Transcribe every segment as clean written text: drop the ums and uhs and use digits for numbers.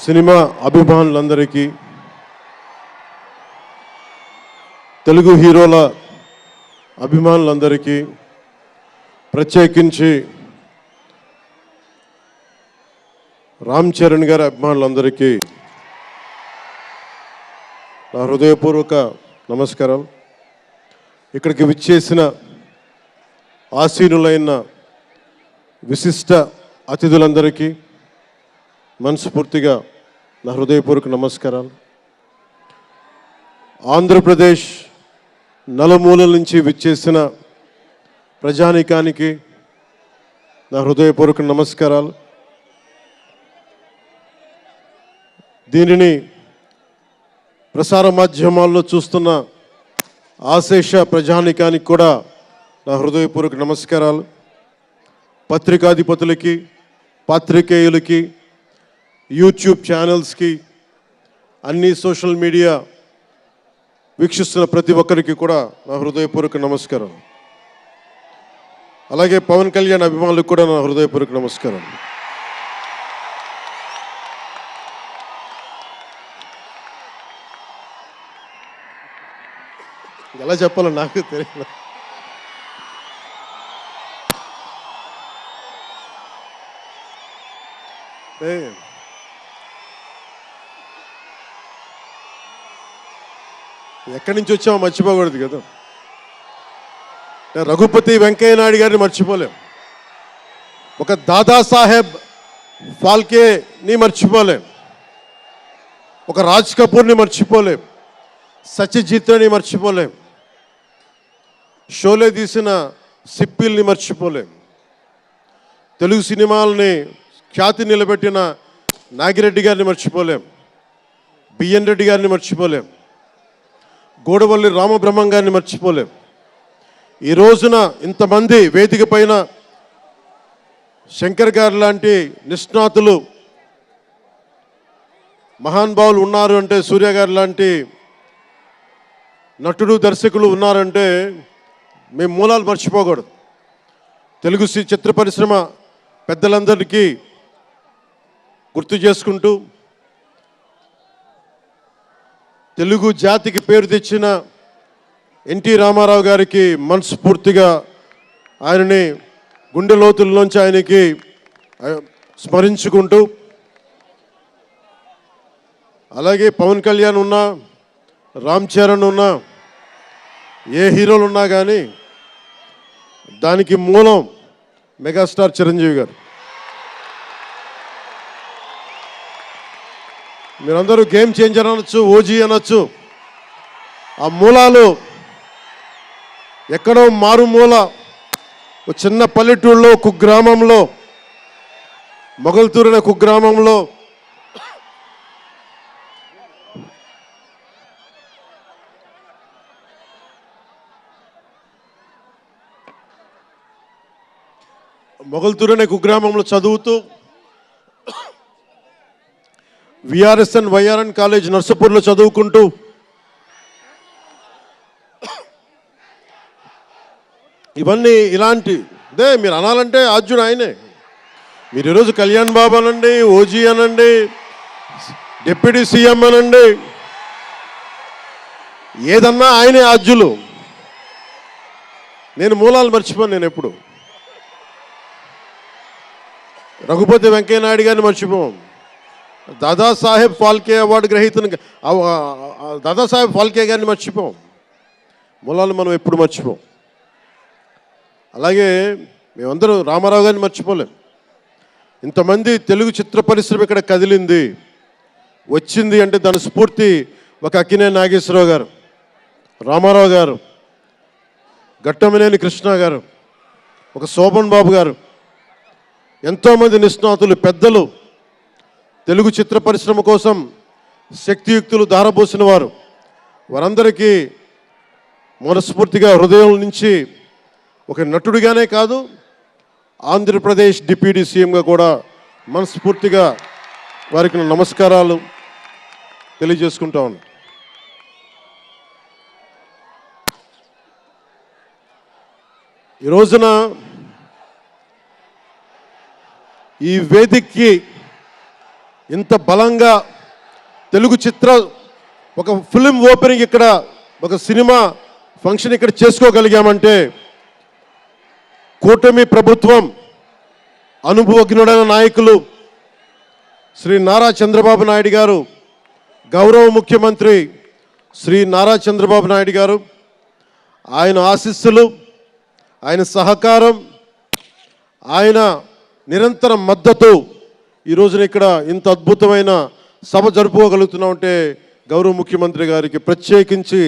Cinema అభిమానులందరికీ, తెలుగు హీరోల అభిమానులందరికీ, ప్రత్యేకించి రామ్ చరణ్ గారి అభిమానులందరికీ నా హృదయపూర్వక నమస్కారం. ఇక్కడికి విచ్చేసిన ఆసీనులైన విశిష్ట అతిథులందరికీ మనస్ఫూర్తిగా నా హృదయపూర్వక నమస్కారాలు. ఆంధ్రప్రదేశ్ నలుమూలల నుంచి విచ్చేసిన ప్రజానీకానికి నా హృదయపూర్వక నమస్కారాలు. దీనిని ప్రసార మాధ్యమాల్లో చూస్తున్న ఆశేష ప్రజానీకానికి కూడా నా హృదయపూర్వక నమస్కారాలు. పత్రికాధిపతులకి, పాత్రికేయులకి, యూట్యూబ్ ఛానల్స్కి, అన్ని సోషల్ మీడియా వీక్షిస్తున్న ప్రతి ఒక్కరికి కూడా నా హృదయపూర్వక నమస్కారం. అలాగే పవన్ కళ్యాణ్ అభిమానులకు కూడా నా హృదయపూర్వక నమస్కారం. ఎలా చెప్పాలో నాకు తెలియదు. ఎక్కడి నుంచి వచ్చామో మర్చిపోకూడదు కదా. రఘుపతి వెంకయ్య నాయుడు గారిని మర్చిపోలేం, ఒక దాదాసాహెబ్ ఫాల్కేని మర్చిపోలేం, ఒక రాజ్ కపూర్ని మర్చిపోలేం, సత్యజిత్ని మర్చిపోలేం, షోలే తీసిన సిప్పిల్ని మర్చిపోలేం, తెలుగు సినిమాలని ఖ్యాతి నిలబెట్టిన నాగిరెడ్డి గారిని మర్చిపోలేం, బిఎన్ రెడ్డి గారిని మర్చిపోలేం, గోడవల్లి రామబ్రహ్మం గారిని మర్చిపోలేం. ఈ రోజున ఇంతమంది వేదిక పైన శంకర్ గారు లాంటి నిష్ణాతులు మహానుభావులు ఉన్నారు అంటే, సూర్య గారు లాంటి నటుడు దర్శకులు ఉన్నారంటే మేము మూలాలు మర్చిపోకూడదు. తెలుగు చిత్ర పరిశ్రమ పెద్దలందరికీ గుర్తు చేసుకుంటూ, తెలుగు జాతికి పేరు తెచ్చిన ఎన్టీ రామారావు గారికి మనస్ఫూర్తిగా ఆయనని గుండె లోతుల్లోంచి ఆయనకి స్మరించుకుంటూ, అలాగే పవన్ కళ్యాణ్ ఉన్నా, రామ్ చరణ్ ఉన్నా, ఏ హీరోలు ఉన్నా కానీ దానికి మూలం మెగాస్టార్ చిరంజీవి గారు. మీరందరూ గేమ్ చేంజర్ అనొచ్చు, ఓజీ అనొచ్చు. ఆ మూలాలు ఎక్కడో మారుమూల ఒక చిన్న పల్లెటూరులో, కుగ్రామంలో, మొగల్తూరు అనే కుగ్రామంలో కుగ్రామంలో చదువుతూ విఆర్ఎస్ఎన్ వైఆర్ఎన్ కాలేజ్ నర్సపూర్లో చదువుకుంటూ ఇవన్నీ ఇలాంటిదే మీరు అనాలంటే ఆద్యుడు ఆయనే. మీరు ఈరోజు కళ్యాణ్ బాబు అనండి, ఓజీ అనండి, డిప్యూటీ సీఎం అనండి, ఏదన్నా ఆయనే ఆద్యులు. నేను మూలాలు మర్చిపోను. నేను ఎప్పుడు రఘుపతి వెంకయ్య నాయుడు గారిని మర్చిపోం, దాదాసాహెబ్ ఫాల్కే అవార్డు గ్రహీతను దాదాసాహెబ్ ఫాల్కే గారిని మర్చిపోం. మూలాలు మనం ఎప్పుడు మర్చిపోం. అలాగే మేమందరూ రామారావు గారిని మర్చిపోలేం. ఇంతమంది తెలుగు చిత్ర పరిశ్రమ ఇక్కడ కదిలింది, వచ్చింది అంటే దాని స్ఫూర్తి ఒక అక్కినేని నాగేశ్వరరావు గారు, రామారావు గారు, ఘట్టమనేని కృష్ణ గారు, ఒక శోభన్ బాబు గారు, ఎంతోమంది నిష్ణాతులు పెద్దలు తెలుగు చిత్ర పరిశ్రమ కోసం శక్తియుక్తులు ధారపోసిన వారు. వారందరికీ మనస్ఫూర్తిగా హృదయం నుంచి ఒక నటుడిగానే కాదు, ఆంధ్రప్రదేశ్ డిప్యూటీ సీఎంగా కూడా మనస్ఫూర్తిగా వారికి నమస్కారాలు తెలియజేసుకుంటా ఉన్నాను. ఈ రోజున ఈ వేదికకి ఇంత బలంగా తెలుగు చిత్ర ఒక ఫిలిం ఓపెనింగ్ ఇక్కడ ఒక సినిమా ఫంక్షన్ ఇక్కడ చేసుకోగలిగామంటే కూటమి ప్రభుత్వం అనుభవజ్ఞుడైన నాయకులు శ్రీ నారా చంద్రబాబు నాయుడు గారు, గౌరవ ముఖ్యమంత్రి శ్రీ నారా చంద్రబాబు నాయుడు గారు, ఆయన ఆశీస్సులు, ఆయన సహకారం, ఆయన నిరంతర మద్దతు ఈ రోజున ఇక్కడ ఇంత అద్భుతమైన సభ జరుపుకోగలుగుతున్నామంటే గౌరవ ముఖ్యమంత్రి గారికి ప్రత్యేకించి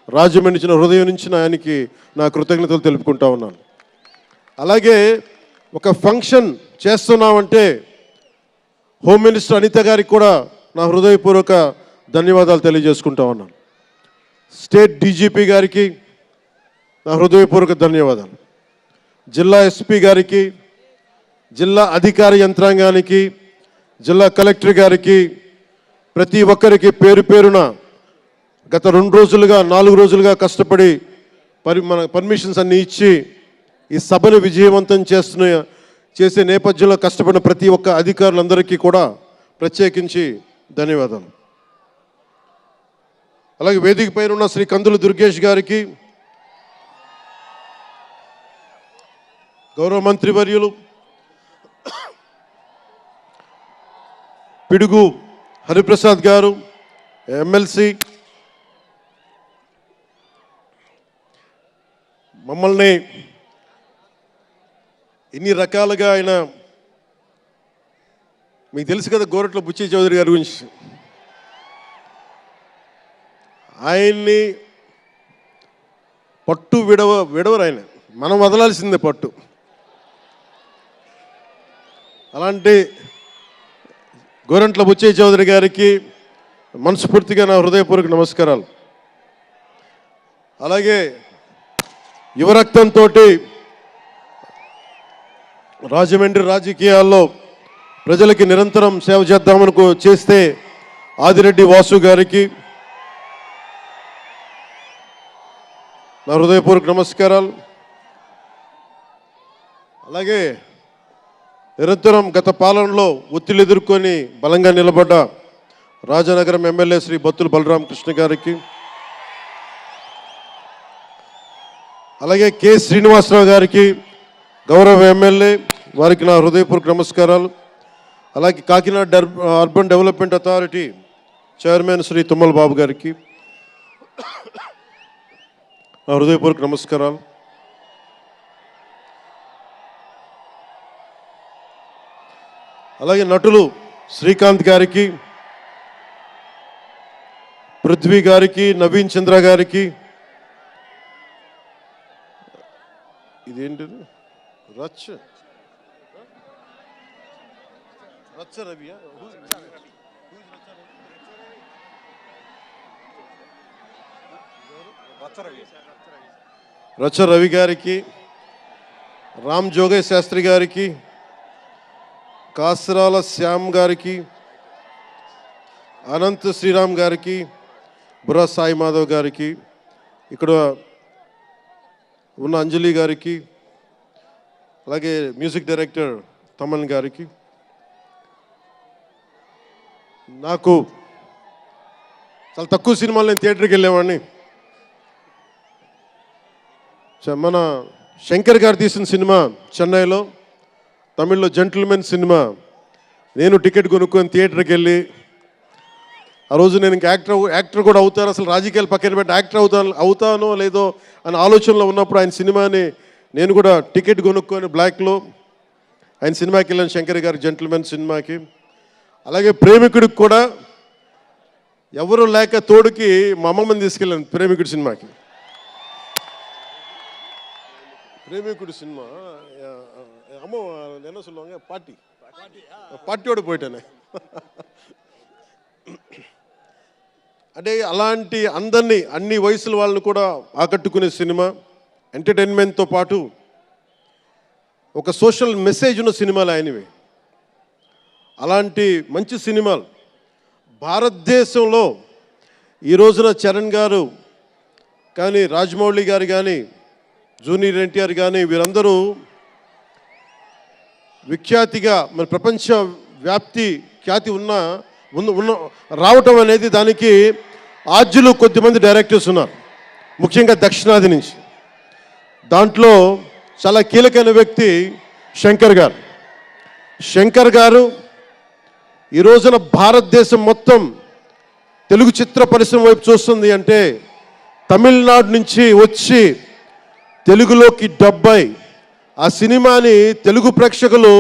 రాజమండ్రి హృదయం నుంచి ఆయనకి నా కృతజ్ఞతలు తెలుపుకుంటా ఉన్నాను. అలాగే ఒక ఫంక్షన్ చేస్తున్నామంటే హోమ్ మినిస్టర్ అనిత గారికి కూడా నా హృదయపూర్వక ధన్యవాదాలు తెలియజేసుకుంటా ఉన్నాను. స్టేట్ డీజీపీ గారికి నా హృదయపూర్వక ధన్యవాదాలు. జిల్లా ఎస్పీ గారికి, జిల్లా అధికార యంత్రాంగానికి, జిల్లా కలెక్టర్ గారికి, ప్రతి ఒక్కరికి పేరు పేరున గత 2 రోజులుగా 4 రోజులుగా కష్టపడి మన పర్మిషన్స్ అన్నీ ఇచ్చి ఈ సభను విజయవంతం చేసే నేపథ్యంలో కష్టపడిన ప్రతి ఒక్క అధికారులందరికీ కూడా ప్రత్యేకించి ధన్యవాదాలు. అలాగే వేదిక పైన ఉన్న శ్రీ కందుల దుర్గేష్ గారికి, గౌరవ మంత్రివర్యులు పిడుగు హరిప్రసాద్ గారు, ఎమ్మెల్సీ, మమ్మల్ని ఇన్ని రకాలుగా ఆయన, మీకు తెలుసు కదా గోరట్ల బుచ్చి చౌదరి గారి గురించి, ఆయన్ని పట్టు విడవరు ఆయన, మనం వదలాల్సిందే పట్టు. అలాంటి గోరంట్ల బుచ్చయ్య చౌదరి గారికి మనస్ఫూర్తిగా నా హృదయపూర్వక నమస్కారాలు. అలాగే యువరక్తంతో రాజమండ్రి రాజకీయాల్లో ప్రజలకి నిరంతరం సేవ చేద్దామని చేస్తే ఆదిరెడ్డి వాసు గారికి నా హృదయపూర్వక నమస్కారాలు. అలాగే నిరంతరం గత పాలనలో ఒత్తిళ్లు ఎదుర్కొని బలంగా నిలబడ్డ రాజనగరం ఎమ్మెల్యే శ్రీ బత్తుల బలరామకృష్ణ గారికి, అలాగే కె శ్రీనివాసరావు గారికి గౌరవ ఎమ్మెల్యే, వారికి నా హృదయపూర్వక నమస్కారాలు. అలాగే Kakinada urban development authority chairman Shri Tummala Babu గారికి నా హృదయపూర్వక నమస్కారాలు. అలాగే నటులు శ్రీకాంత్ గారికి, పృథ్వీ గారికి, నవీన్ చంద్ర గారికి, ఇదేంటిది రచ్చ రవియా, రచ్చ రవి గారికి, రామ్ జోగేష్ శాస్త్రి గారికి, కాసరాల శ్యామ్ గారికి, అనంత్ శ్రీరామ్ గారికి, బుర్రా సాయి మాధవ్ గారికి, ఇక్కడ ఉన్న అంజలి గారికి, అలాగే మ్యూజిక్ డైరెక్టర్ తమన్ గారికి, నాకు చాలా తక్కువ సినిమాలు నేను థియేటర్కి వెళ్ళేవాడిని. మన శంకర్ గారు తీసిన సినిమా చెన్నైలో, తమిళ్లో జెంటిల్మెన్ సినిమా, నేను టికెట్ కొనుక్కొని థియేటర్కి వెళ్ళి ఆ రోజు నేను ఇంకా యాక్టర్ కూడా అవుతాను, అసలు రాజకీయాలు పక్కన పెట్టి యాక్టర్ అవుతానో లేదో అని ఆలోచనలో ఉన్నప్పుడు ఆయన సినిమాని నేను కూడా టికెట్ కొనుక్కొని బ్లాక్లో ఆయన సినిమాకి వెళ్ళాను, శంకర్ గారి జెంటిల్మెన్ సినిమాకి. అలాగే ప్రేమికుడికి కూడా ఎవరు లేక తోడుకి మా అమ్మమ్మని తీసుకెళ్ళాను ప్రేమికుడి సినిమాకి. ప్రేమికుడి సినిమా అమ్మ என்ன சொல்லுவாங்க పార్టీயோடு పోయిటానే. అంటే అలాంటి అందరినీ, అన్ని వయసుల వాళ్ళని కూడా ఆకట్టుకునే సినిమా, ఎంటర్టైన్మెంట్తో పాటు ఒక సోషల్ మెసేజ్ ఉన్న సినిమాలు ఆయనవి. అలాంటి మంచి సినిమాలు భారతదేశంలో ఈ రోజున చరణ్ గారు కానీ, రాజమౌళి గారు కానీ, జూనియర్ ఎన్టీఆర్ కానీ వీరందరూ విఖ్యాతిగా మరి ప్రపంచ వ్యాప్తి ఖ్యాతి ఉన్న రావటం అనేది దానికి ఆద్యులు కొద్దిమంది డైరెక్టర్స్ ఉన్నారు, ముఖ్యంగా దక్షిణాది నుంచి. దాంట్లో చాలా కీలకమైన వ్యక్తి శంకర్ గారు ఈ రోజున భారతదేశం మొత్తం తెలుగు చిత్ర పరిశ్రమ వైపు చూస్తుంది అంటే తమిళనాడు నుంచి వచ్చి తెలుగులోకి డబ్బై ఆ సినిమాని తెలుగు ప్రేక్షకులు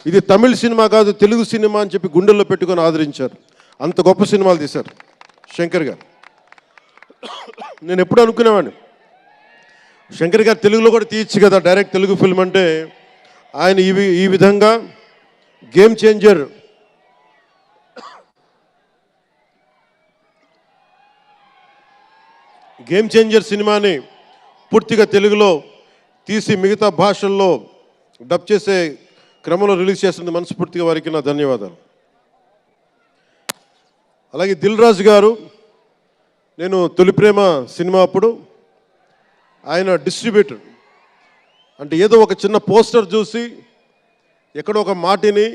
ఇది తమిళ సినిమా కాదు తెలుగు సినిమా అని చెప్పి గుండెల్లో పెట్టుకొని ఆదరించారు. అంత గొప్ప సినిమాలు తీశారు శంకర్ గారు. నేను ఎప్పుడు అనుకునేవాడిని శంకర్ గారు తెలుగులో కూడా తీయచ్చు కదా డైరెక్ట్ తెలుగు ఫిల్మ్ అంటే. ఆయన ఈ విధంగా గేమ్ చేంజర్ సినిమాని పూర్తిగా తెలుగులో తీసి మిగతా భాషల్లో డబ్ చేసే క్రమంలో రిలీజ్ చేస్తుంది. మనస్ఫూర్తిగా వారికి నా ధన్యవాదాలు. అలాగే దిల్ రాజు గారు, నేను తొలి ప్రేమ సినిమా అప్పుడు ఆయన డిస్ట్రిబ్యూటర్ అంటే ఏదో ఒక చిన్న పోస్టర్ చూసి ఎక్కడో ఒక మాటిని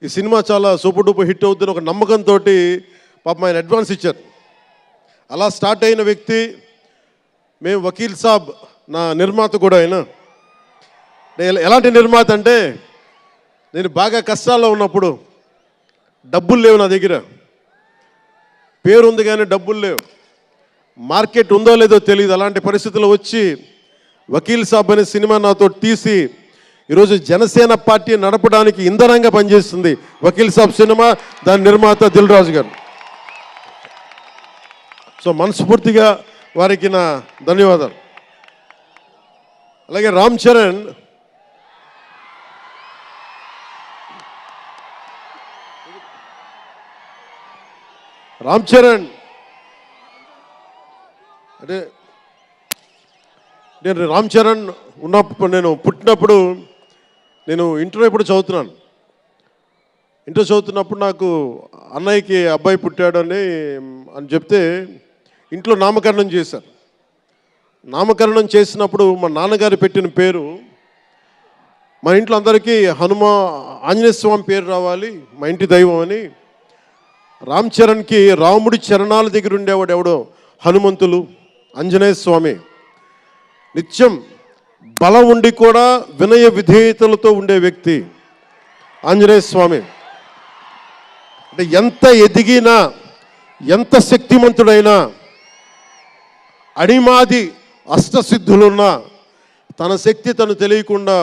ఈ సినిమా చాలా సూపర్ డూపర్ హిట్ అవుతుందని ఒక నమ్మకంతో పాపం ఆయన అడ్వాన్స్ ఇచ్చారు. అలా స్టార్ట్ అయిన వ్యక్తి. మేము వకీల్ సాబ్ నా నిర్మాత కూడా ఆయన. ఎలాంటి నిర్మాత అంటే నేను బాగా కష్టాల్లో ఉన్నప్పుడు డబ్బులు లేవు నా దగ్గర, పేరు ఉంది కానీ డబ్బులు లేవు, మార్కెట్ ఉందో లేదో తెలియదు. అలాంటి పరిస్థితుల్లో వచ్చి వకీల్ సాబ్ అనే సినిమా నాతో తీసి ఈరోజు జనసేన పార్టీ నడపడానికి ఇంధనంగా పనిచేస్తుంది వకీల్ సాబ్ సినిమా. దాని నిర్మాత దిల్ రాజు గారు. సో మనస్ఫూర్తిగా వారికి నా ధన్యవాదాలు. అలాగే రామ్ చరణ్ అంటే నేను రామ్ చరణ్ ఉన్నప్పుడు నేను పుట్టినప్పుడు నేను ఇంటర్ ఎప్పుడు చదువుతున్నాను. ఇంటర్ చదువుతున్నప్పుడు నాకు అన్నయ్యకి అబ్బాయి పుట్టాడని చెప్తే ఇంట్లో నామకరణం చేశారు. నామకరణం చేసినప్పుడు మా నాన్నగారు పెట్టిన పేరు మా ఇంట్లో అందరికీ ఆంజనేయ స్వామి పేరు రావాలి, మా ఇంటి దైవం అని. రామ్ చరణ్కి రాముడి చరణాల దగ్గర ఉండేవాడు ఎవడో హనుమంతులు, ఆంజనేయ స్వామి. నిత్యం బలం ఉండి కూడా వినయ విధేయతలతో ఉండే వ్యక్తి ఆంజనేయ స్వామి. అంటే ఎంత ఎదిగినా ఎంత శక్తిమంతుడైనా అడిమాది అష్టసిద్ధులున్నా తన శక్తి తను తెలియకుండా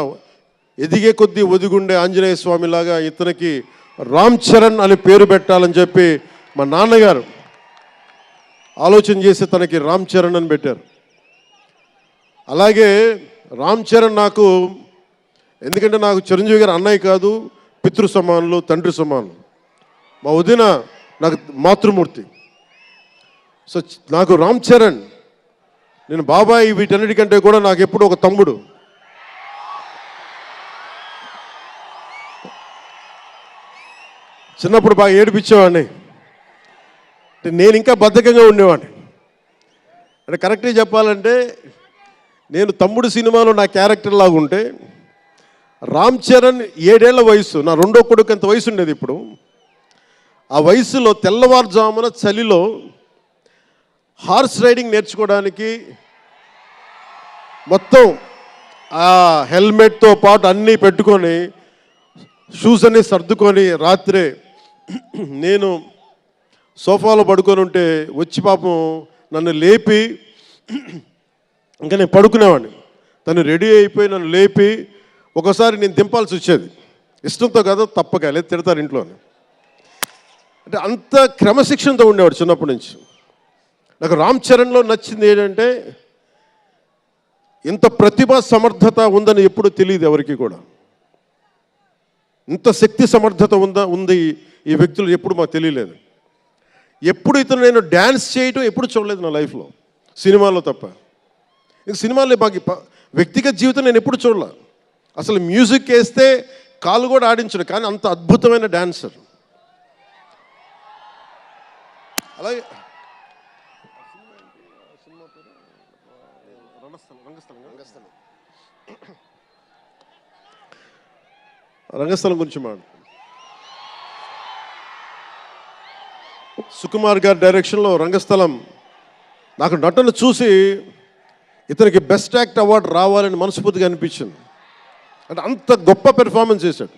ఎదిగే కొద్దీ ఒదిగుండే ఆంజనేయ స్వామిలాగా ఇతనికి రామ్ చరణ్ అని పేరు పెట్టాలని చెప్పి మా నాన్నగారు ఆలోచన చేసి తనకి రామ్ చరణ్ అని పెట్టారు. అలాగే రామ్ చరణ్ నాకు ఎందుకంటే నాకు చిరంజీవి గారు అన్నయ్య కాదు, పితృ సమానులు, తండ్రి సమానులు. మా వదిన నాకు మాతృమూర్తి. సో నాకు రామ్ చరణ్, నేను బాబాయ్ వీటన్నిటికంటే కూడా నాకు ఎప్పుడు ఒక తమ్ముడు. చిన్నప్పుడు బాగా ఏడిపించేవాడిని, అంటే నేను ఇంకా బద్ధకంగా ఉండేవాడిని. అంటే కరెక్ట్గా చెప్పాలంటే నేను తమ్ముడు సినిమాలో నా క్యారెక్టర్ లాగా ఉంటే రామ్ చరణ్ 7 ఏళ్ల వయసు, నా రెండో కొడుకు అంత వయసు ఉండేది. ఇప్పుడు ఆ వయసులో తెల్లవారుజామున చలిలో హార్స్ రైడింగ్ నేర్చుకోవడానికి మొత్తం ఆ హెల్మెట్తో పాటు అన్నీ పెట్టుకొని షూస్ అన్నీ సర్దుకొని రాత్రే నేను సోఫాలో పడుకొని ఉంటే వచ్చి పాపం నన్ను లేపి, ఇంకా నేను పడుకునేవాడిని, తను రెడీ అయిపోయి నన్ను లేపి ఒకసారి నేను దింపాల్సి వచ్చేది. ఇష్టంతో కాదు, తప్పక లేదు తిడతారు ఇంట్లో. అంటే అంత క్రమశిక్షణతో ఉండేవాడు చిన్నప్పటి నుంచి. నాకు రామ్ చరణ్లో నచ్చింది ఏంటంటే ఇంత ప్రతిభా సమర్థత ఉందని ఎప్పుడు తెలియదు ఎవరికి కూడా. ఇంత శక్తి సమర్థత ఉంది ఈ వ్యక్తులు ఎప్పుడు మాకు తెలియలేదు. ఎప్పుడు ఇతను నేను డ్యాన్స్ చేయటం ఎప్పుడు చూడలేదు నా లైఫ్లో, సినిమాలో తప్ప. ఇంక సినిమాలో బాగా వ్యక్తిగత జీవితం నేను ఎప్పుడు చూడలే. అసలు మ్యూజిక్ వేస్తే కాలు కూడా ఆడించడు, కానీ అంత అద్భుతమైన డాన్సర్. అలాగే రంగస్థలం గురించి సుకుమార్ గారి డైరెక్షన్లో రంగస్థలం నాకు నటన చూసి ఇతనికి బెస్ట్ యాక్ట్ అవార్డు రావాలని మనస్ఫూర్తిగా అనిపించింది. అంటే అంత గొప్ప పెర్ఫార్మెన్స్ చేశాడు.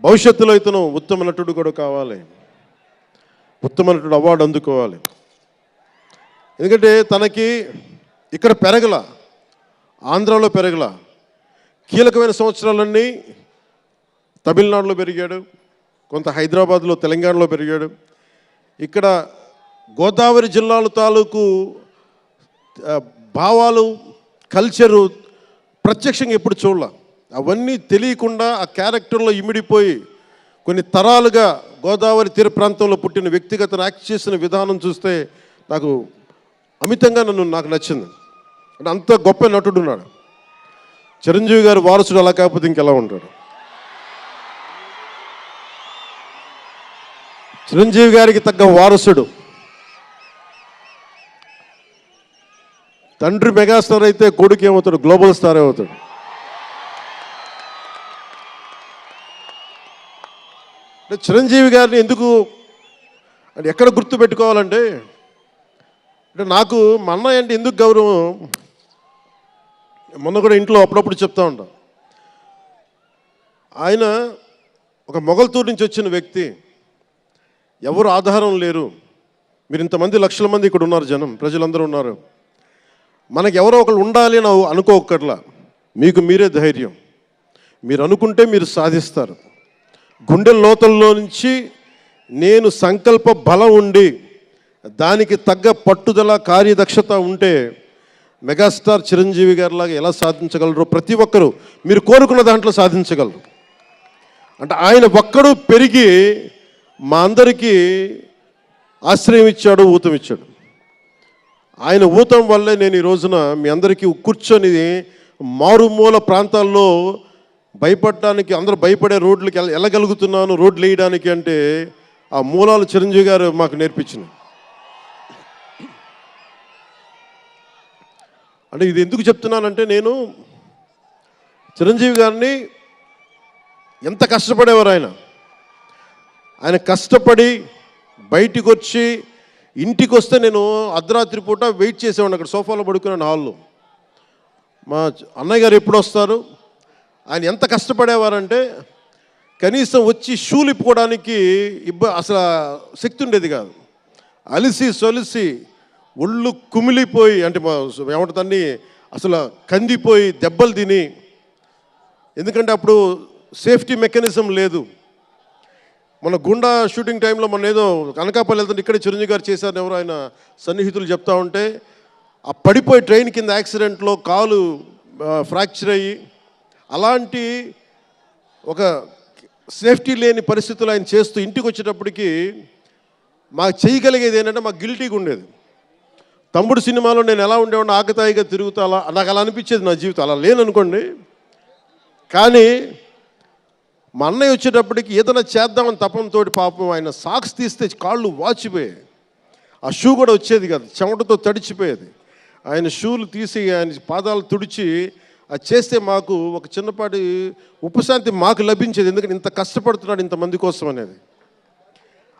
భవిష్యత్తులో ఇతను ఉత్తమ నటుడు కూడా కావాలి, ఉత్తమ నటుడు అవార్డు అందుకోవాలి. ఎందుకంటే తనకి ఇక్కడ పెరగల, ఆంధ్రాలో పెరగల, కీలకమైన సంవత్సరాలన్నీ తమిళనాడులో పెరిగాడు, కొంత హైదరాబాద్లో తెలంగాణలో పెరిగాడు. ఇక్కడ గోదావరి జిల్లాల తాలూకు భావాలు, కల్చరు ప్రత్యక్షంగా ఎప్పుడు చూడాల. అవన్నీ తెలియకుండా ఆ క్యారెక్టర్లో ఇమిడిపోయి కొన్ని తరాలుగా గోదావరి తీర ప్రాంతంలో పుట్టిన వ్యక్తిగత యాక్ట్ చేసిన విధానం చూస్తే నాకు అమితంగా నాకు నచ్చింది. అంటే అంత గొప్ప నటుడు ఉన్నాడు. చిరంజీవి గారు వారసుడు అలా కాకపోతే ఇంకెలా ఉంటాడు? చిరంజీవి గారికి తగ్గ వారసుడు. తండ్రి మెగాస్టార్ అయితే కొడుకు ఏమవుతాడు? గ్లోబల్ స్టార్ అవుతాడు. అంటే చిరంజీవి గారిని ఎందుకు అంటే ఎక్కడ గుర్తు పెట్టుకోవాలంటే, అంటే నాకు మా అన్నయ్య అంటే ఎందుకు గౌరవం, మొన్న కూడా ఇంట్లో అప్పుడప్పుడు చెప్తా ఉంటాం. ఆయన ఒక మొగల్తూరు నుంచి వచ్చిన వ్యక్తి, ఎవరు ఆధారం లేరు. మీరు ఇంతమంది లక్షల మంది ఇక్కడ ఉన్నారు, జనం ప్రజలందరూ ఉన్నారు. మనకు ఎవరో ఒకళ్ళు ఉండాలి అని అనుకోకట్లా, మీకు మీరే ధైర్యం. మీరు అనుకుంటే మీరు సాధిస్తారు. గుండె లోతల్లో నుంచి నేను సంకల్ప బలం ఉండి దానికి తగ్గ పట్టుదల, కార్యదక్షత ఉంటే మెగాస్టార్ చిరంజీవి గారిలాగా ఎలా సాధించగలరో ప్రతి ఒక్కరూ మీరు కోరుకున్న దాంట్లో సాధించగలరు. అంటే ఆయన ఒక్కడు పెరిగి మా అందరికీ ఆశ్రయం ఇచ్చాడు, ఊతం ఇచ్చాడు. ఆయన ఊతం వల్లే నేను ఈ రోజున మీ అందరికీ కూర్చొని మారుమూల ప్రాంతాల్లో భయపడడానికి, అందరూ భయపడే రోడ్లకి వెళ్ళగలుగుతున్నాను, రోడ్లు వేయడానికి. అంటే ఆ మూలాలు చిరంజీవి గారు మాకు నేర్పించిన. అంటే ఇది ఎందుకు చెప్తున్నానంటే, నేను చిరంజీవి గారిని ఎంత కష్టపడేవారు ఆయన కష్టపడి బయటికి వచ్చి ఇంటికి వస్తే నేను అర్ధరాత్రి పూట వెయిట్ చేసేవాడిని అక్కడ సోఫాలో పడుకున్నాను హాల్లో. మా అన్నయ్య గారు ఎప్పుడు వస్తారు, ఆయన ఎంత కష్టపడేవారంటే కనీసం వచ్చి షూలు ఇప్పుకోవడానికి అసలు శక్తి ఉండేది కాదు. అలిసి సొలిసి ఒళ్ళు కుమిలిపోయి, అంటే ఏమంటుందని అసలు కందిపోయి దెబ్బలు తిని, ఎందుకంటే అప్పుడు సేఫ్టీ మెకానిజం లేదు. మన గుండా షూటింగ్ టైంలో మన ఏదో అనకాపల్లి వెళ్తుంటే ఇక్కడే చిరంజీవి గారు చేశారని ఎవరు ఆయన సన్నిహితులు చెప్తా ఉంటే, ఆ పడిపోయి ట్రైన్ కింద యాక్సిడెంట్లో కాలు ఫ్రాక్చర్ అయ్యి, అలాంటి ఒక సేఫ్టీ లేని పరిస్థితులు ఆయన చేస్తూ ఇంటికి వచ్చేటప్పటికి మాకు చేయగలిగేది ఏంటంటే, మాకు గిల్టీగా ఉండేది. తమ్ముడు సినిమాలో నేను ఎలా ఉండేవాడిని, ఆకతాయిగా తిరుగుతా, అలా నాకు అలా అనిపించేది నా జీవితం. అలా లేననుకోండి, కానీ మా అన్నయ్య వచ్చేటప్పటికి ఏదైనా చేద్దామని తపంతో పాపం ఆయన సాక్స్ తీస్తే కాళ్ళు వాచిపోయాయి. ఆ షూ కూడా వచ్చేది కాదు, చెమటతో తడిచిపోయేది. ఆయన షూలు తీసి ఆయన పాదాలు తుడిచి అది చేస్తే మాకు ఒక చిన్నపాటి ఉపశాంతి మాకు లభించేది. ఎందుకంటే ఇంత కష్టపడుతున్నాడు ఇంతమంది కోసం అనేది.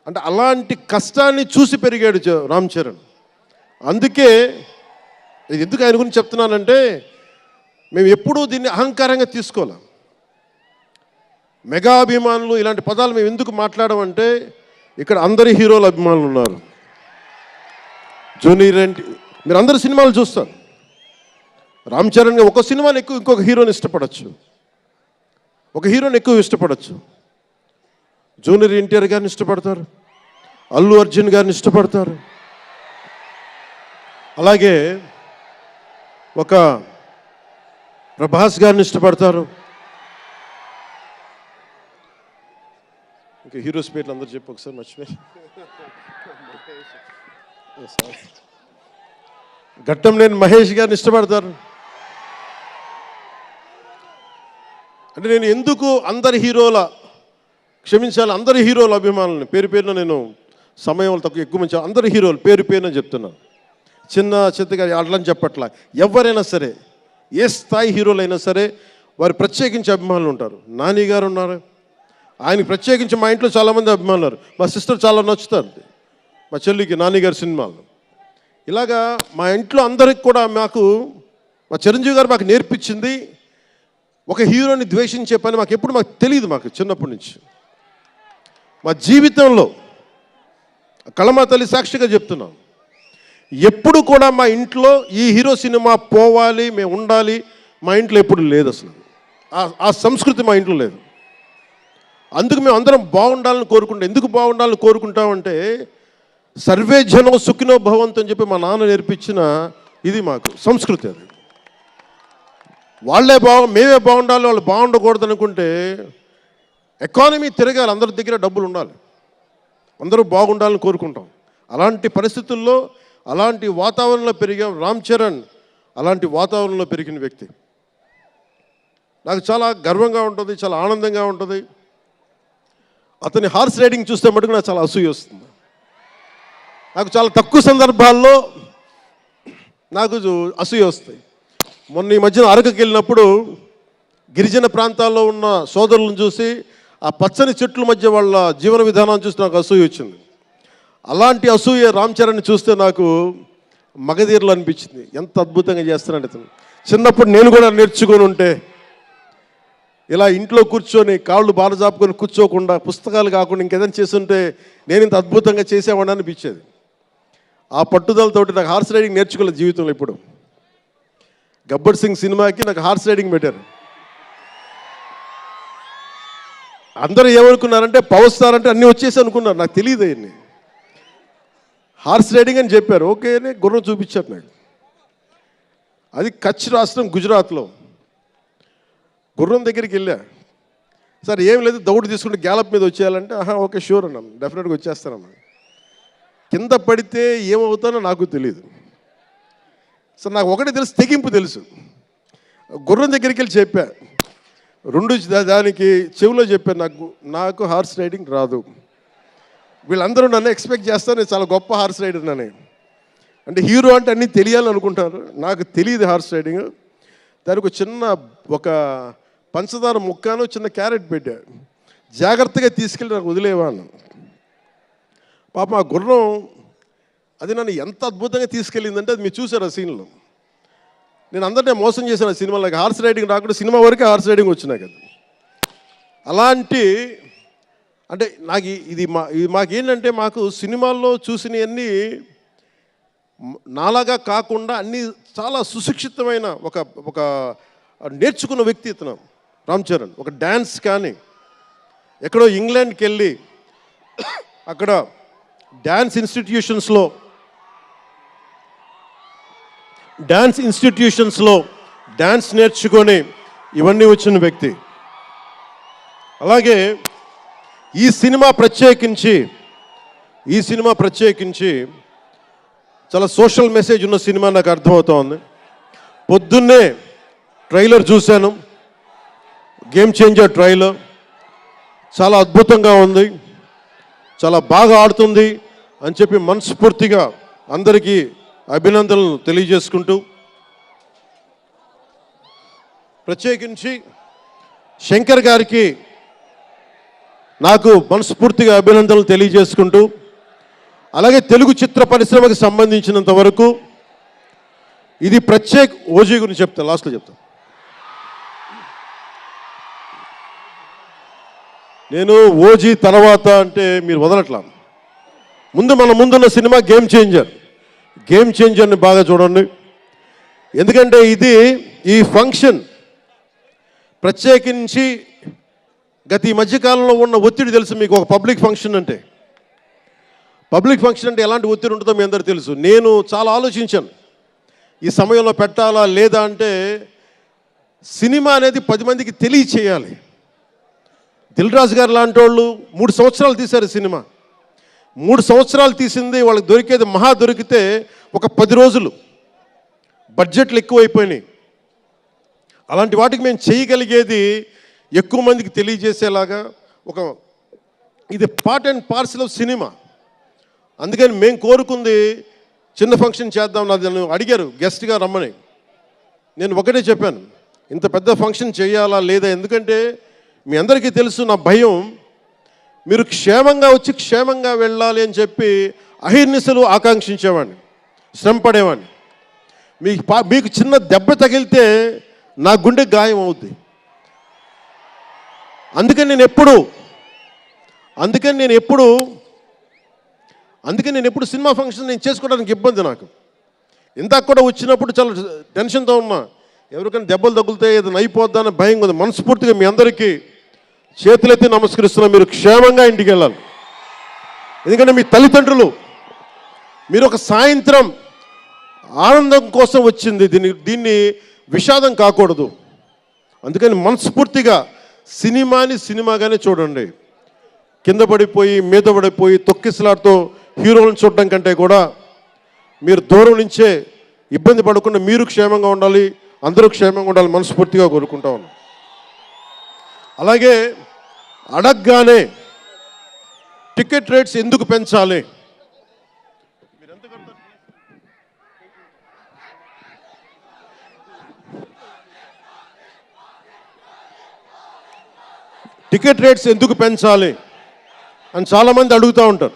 అంటే అలాంటి కష్టాన్ని చూసి పెరిగాడు రామ్ చరణ్. అందుకే ఇది ఎందుకు ఆయన గురించి చెప్తున్నానంటే, మేము ఎప్పుడూ దీన్ని అహంకారంగా తీసుకోవాలి. మెగా అభిమానులు ఇలాంటి పదాలు మేము ఎందుకు మాట్లాడమంటే, ఇక్కడ అందరి హీరోల అభిమానులు ఉన్నారు. జూనియర్ ఎన్టీ, మీరు అందరు సినిమాలు చూస్తారు. రామ్ చరణ్ ఒక సినిమాని ఎక్కువ ఇంకొక హీరోని ఇష్టపడచ్చు, ఒక హీరోని ఎక్కువ ఇష్టపడచ్చు. జూనియర్ ఎన్టీఆర్ గారిని ఇష్టపడతారు, అల్లు అర్జున్ గారిని ఇష్టపడతారు, అలాగే ఒక ప్రభాస్ గారిని ఇష్టపడతారు. ఇంకా హీరోస్ పేర్లు అందరూ చెప్పి ఒకసారి మర్చిపోయి. ఘట్టంనేని మహేష్ గారిని ఇష్టపడతారు. అంటే నేను ఎందుకు అందరి హీరోల, క్షమించాలి, అందరి హీరోల అభిమానులని పేరు పేరున నేను సమయం తక్కువ ఎక్కువ మంచి అందరి హీరోలు పేరు పేరున చెప్తున్నాను. చిన్న చిత్తగా అట్లని చెప్పట్లా. ఎవరైనా సరే, ఏ స్థాయి హీరోలైనా సరే వారు ప్రత్యేకించి అభిమానులు ఉంటారు. నాని గారు ఉన్నారు, ఆయనకి ప్రత్యేకించి మా ఇంట్లో చాలామంది అభిమానులు ఉన్నారు. మా సిస్టర్ చాలా నచ్చుతారు మా చెల్లికి నాని గారి సినిమాలు. ఇలాగా మా ఇంట్లో అందరికి కూడా మా చిరంజీవి గారు మాకు నేర్పించింది ఒక హీరోని ద్వేషించే పని మాకు తెలియదు. మాకు చిన్నప్పటి నుంచి మా జీవితంలో కళమా తల్లి సాక్షిగా చెప్తున్నాం, ఎప్పుడు కూడా మా ఇంట్లో ఈ హీరో సినిమా పోవాలి, మేము ఉండాలి, మా ఇంట్లో ఎప్పుడు లేదు. అసలు ఆ సంస్కృతి మా ఇంట్లో లేదు. అందుకు మేము అందరం బాగుండాలని కోరుకుంటాం. ఎందుకు బాగుండాలని కోరుకుంటామంటే సర్వే జనం సుఖినో భవంతు అని చెప్పి మా నాన్న నేర్పించిన ఇది మాకు సంస్కృతి. అది మేమే బాగుండాలి, వాళ్ళు బాగుండకూడదు అనుకుంటే ఎకానమీ తిరగాలి, అందరి దగ్గర డబ్బులు ఉండాలి, అందరూ బాగుండాలని కోరుకుంటాం. అలాంటి పరిస్థితుల్లో అలాంటి వాతావరణంలో పెరిగాం. రామ్ చరణ్ అలాంటి వాతావరణంలో పెరిగిన వ్యక్తి. నాకు చాలా గర్వంగా ఉంటుంది, చాలా ఆనందంగా ఉంటుంది. అతని హార్స్ రైడింగ్ చూస్తే మటుకు నాకు చాలా అసూయ వస్తుంది. నాకు చాలా తక్కువ సందర్భాల్లో నాకు అసూయ వస్తాయి. మొన్న ఈ మధ్యన అరకుకి వెళ్ళినప్పుడు గిరిజన ప్రాంతాల్లో ఉన్న సోదరులను చూసి ఆ పచ్చని చెట్ల మధ్య వాళ్ళ జీవన విధానాన్ని చూసి నాకు అసూయ వచ్చింది. అలాంటి అసూయ రామ్ చరణ్ని చూస్తే నాకు మగధీరలు అనిపించింది. ఎంత అద్భుతంగా చేస్తున్నాడు అతను. చిన్నప్పుడు నేను కూడా నేర్చుకొని ఉంటే ఇలా ఇంట్లో కూర్చొని కాళ్ళు బారజాపుకొని కూర్చోకుండా, పుస్తకాలు కాకుండా ఇంకేదైనా చేస్తుంటే నేను ఇంత అద్భుతంగా చేసేవాడిని అనిపించేది. ఆ పట్టుదలతోటి నాకు హార్స్ రైడింగ్ నేర్చుకోలేదు జీవితంలో. ఇప్పుడు గబ్బర్ సింగ్ సినిమాకి నాకు హార్స్ రైడింగ్ పెట్టారు. అందరూ ఏమనుకున్నారంటే పవర్ స్టార్ అంటే అన్నీ వచ్చేసి అనుకున్నారు. నాకు తెలియదు అవన్నీ. హార్స్ రైడింగ్ అని చెప్పారు, ఓకే అని గుర్రం చూపించారు నాకు. అది కచ్ రాష్ట్రం గుజరాత్లో. గుర్రం దగ్గరికి వెళ్ళా, సార్ ఏం లేదు దౌడు తీసుకుంటే గ్యాలప్ మీద వచ్చేయాలంటే ఓకే షూర్ అన్నాం, డెఫినెట్గా వచ్చేస్తానమ్మా. కింద పడితే ఏమవుతానో నాకు తెలియదు. సార్ నాకు ఒకటే తెలుసు, తెగింపు తెలుసు. గుర్రం దగ్గరికి వెళ్ళి చెప్పా, దానికి చెవిలో చెప్పాను, నాకు హార్స్ రైడింగ్ రాదు. వీళ్ళందరూ నన్ను ఎక్స్పెక్ట్ చేస్తారు నేను చాలా గొప్ప హార్స్ రైడర్ అని. అంటే హీరో అంటే అన్నీ తెలియాలని అనుకుంటారు. నాకు తెలియదు హార్స్ రైడింగ్. దానికి ఒక పంచదార ముక్కను చిన్న క్యారెట్ పెట్టా, జాగ్రత్తగా తీసుకెళ్ళి నాకు వదిలేవాను. పాపం ఆ గుర్రం అది నన్ను ఎంత అద్భుతంగా తీసుకెళ్ళిందంటే అది మీరు చూసారు ఆ సీన్లో. నేను అందరినీ మోసం చేశాను ఆ సినిమాలో. హార్స్ రైడింగ్ రాకుండా సినిమా వరకే హార్స్ రైడింగ్ వచ్చినాయి కదా. అలాంటి అంటే నాకు ఇది మాకేంటంటే మాకు సినిమాల్లో చూసినవన్నీ నాలాగా కాకుండా అన్నీ చాలా సుశిక్షితమైన ఒక నేర్చుకున్న వ్యక్తి ఇతను రామ్ చరణ్. ఒక డ్యాన్స్ కానీ ఎక్కడో ఇంగ్లాండ్కి వెళ్ళి అక్కడ డ్యాన్స్ ఇన్స్టిట్యూషన్స్లో డ్యాన్స్ నేర్చుకొని ఇవన్నీ వచ్చిన వ్యక్తి. అలాగే ఈ సినిమా ప్రత్యేకించి చాలా సోషల్ మెసేజ్ ఉన్న సినిమా నాకు అర్థమవుతోంది. పొద్దున్నే ట్రైలర్ చూశాను, గేమ్ చేంజర్ ట్రైలర్. చాలా అద్భుతంగా ఉంది, చాలా బాగా ఆడుతుంది అని చెప్పి మనస్ఫూర్తిగా అందరికీ అభినందనలు తెలియజేసుకుంటూ, ప్రత్యేకించి శంకర్ గారికి నాకు మనస్ఫూర్తిగా అభినందనలు తెలియజేసుకుంటూ, అలాగే తెలుగు చిత్ర పరిశ్రమకు సంబంధించినంత వరకు ఇది ఓజీ గురించి చెప్తాను, లాస్ట్లో చెప్తాను. నేను ఓజీ తర్వాత అంటే మీరు వదలట్లా. ముందున్న సినిమా గేమ్ చేంజర్ని బాగా చూడండి. ఎందుకంటే ఈ ఫంక్షన్ ప్రత్యేకించి గత ఈ మధ్యకాలంలో ఉన్న ఒత్తిడి తెలుసు మీకు. ఒక పబ్లిక్ ఫంక్షన్ అంటే ఎలాంటి ఒత్తిడి ఉంటుందో మీ అందరికీ తెలుసు. నేను చాలా ఆలోచించాను ఈ సమయంలో పెట్టాలా లేదా అంటే, సినిమా అనేది 10 మందికి తెలియచేయాలి. దిల్ రాజు గారు లాంటి వాళ్ళు 3 సంవత్సరాలు తీశారు సినిమా. 3 సంవత్సరాలు తీసింది, వాళ్ళకి దొరికేది దొరికితే ఒక 10 రోజులు. బడ్జెట్లు ఎక్కువైపోయినాయి. అలాంటి వాటికి మేము చేయగలిగేది ఎక్కువ మందికి తెలియజేసేలాగా ఇది part and parcel of cinema. అందుకని మేము కోరుకుంది చిన్న ఫంక్షన్ చేద్దాం. నన్ను అడిగారు గెస్ట్గా రమ్మని. నేను ఒకటే చెప్పాను, ఇంత పెద్ద ఫంక్షన్ చేయాలా లేదా, ఎందుకంటే మీ అందరికీ తెలుసు నా భయం, మీరు క్షేమంగా వచ్చి క్షేమంగా వెళ్ళాలి అని చెప్పి అహిర్నిశలు ఆకాంక్షించేవాడిని, శ్రమ పడేవాడిని. మీకు చిన్న దెబ్బ తగిలితే నా గుండె గాయం అవుద్ది. అందుకని నేను ఎప్పుడు సినిమా ఫంక్షన్ నేను చేసుకోవడానికి ఇబ్బంది నాకు. ఇందాక కూడా వచ్చినప్పుడు చాలా టెన్షన్తో ఉన్నా, ఎవరికైనా దెబ్బలు తగులుతాయి, ఏదైనా అయిపోద్దా అని భయం ఉంది. మనస్ఫూర్తిగా మీ అందరికీ చేతులెత్తి నమస్కరిస్తున్నా, మీరు క్షేమంగా ఇంటికి వెళ్ళాలి. ఎందుకంటే మీ తల్లిదండ్రులు, మీరు ఒక సాయంత్రం ఆనందం కోసం వచ్చింది, దీన్ని విషాదం కాకూడదు. అందుకని మనస్ఫూర్తిగా సినిమాని సినిమాగానే చూడండి. కింద పడిపోయి మీద పడిపోయి తొక్కిసలాడుతూ హీరోలను చూడడం కంటే కూడా మీరు దూరం నుంచే ఇబ్బంది పడకుండా మీరు క్షేమంగా ఉండాలి, అందరూ క్షేమంగా ఉండాలి మనస్ఫూర్తిగా కోరుకుంటా ఉన్నాం. అలాగే అడగగానే టికెట్ రేట్స్ ఎందుకు పెంచాలి, టికెట్ రేట్స్ ఎందుకు పెంచాలి అని చాలామంది అడుగుతూ ఉంటారు.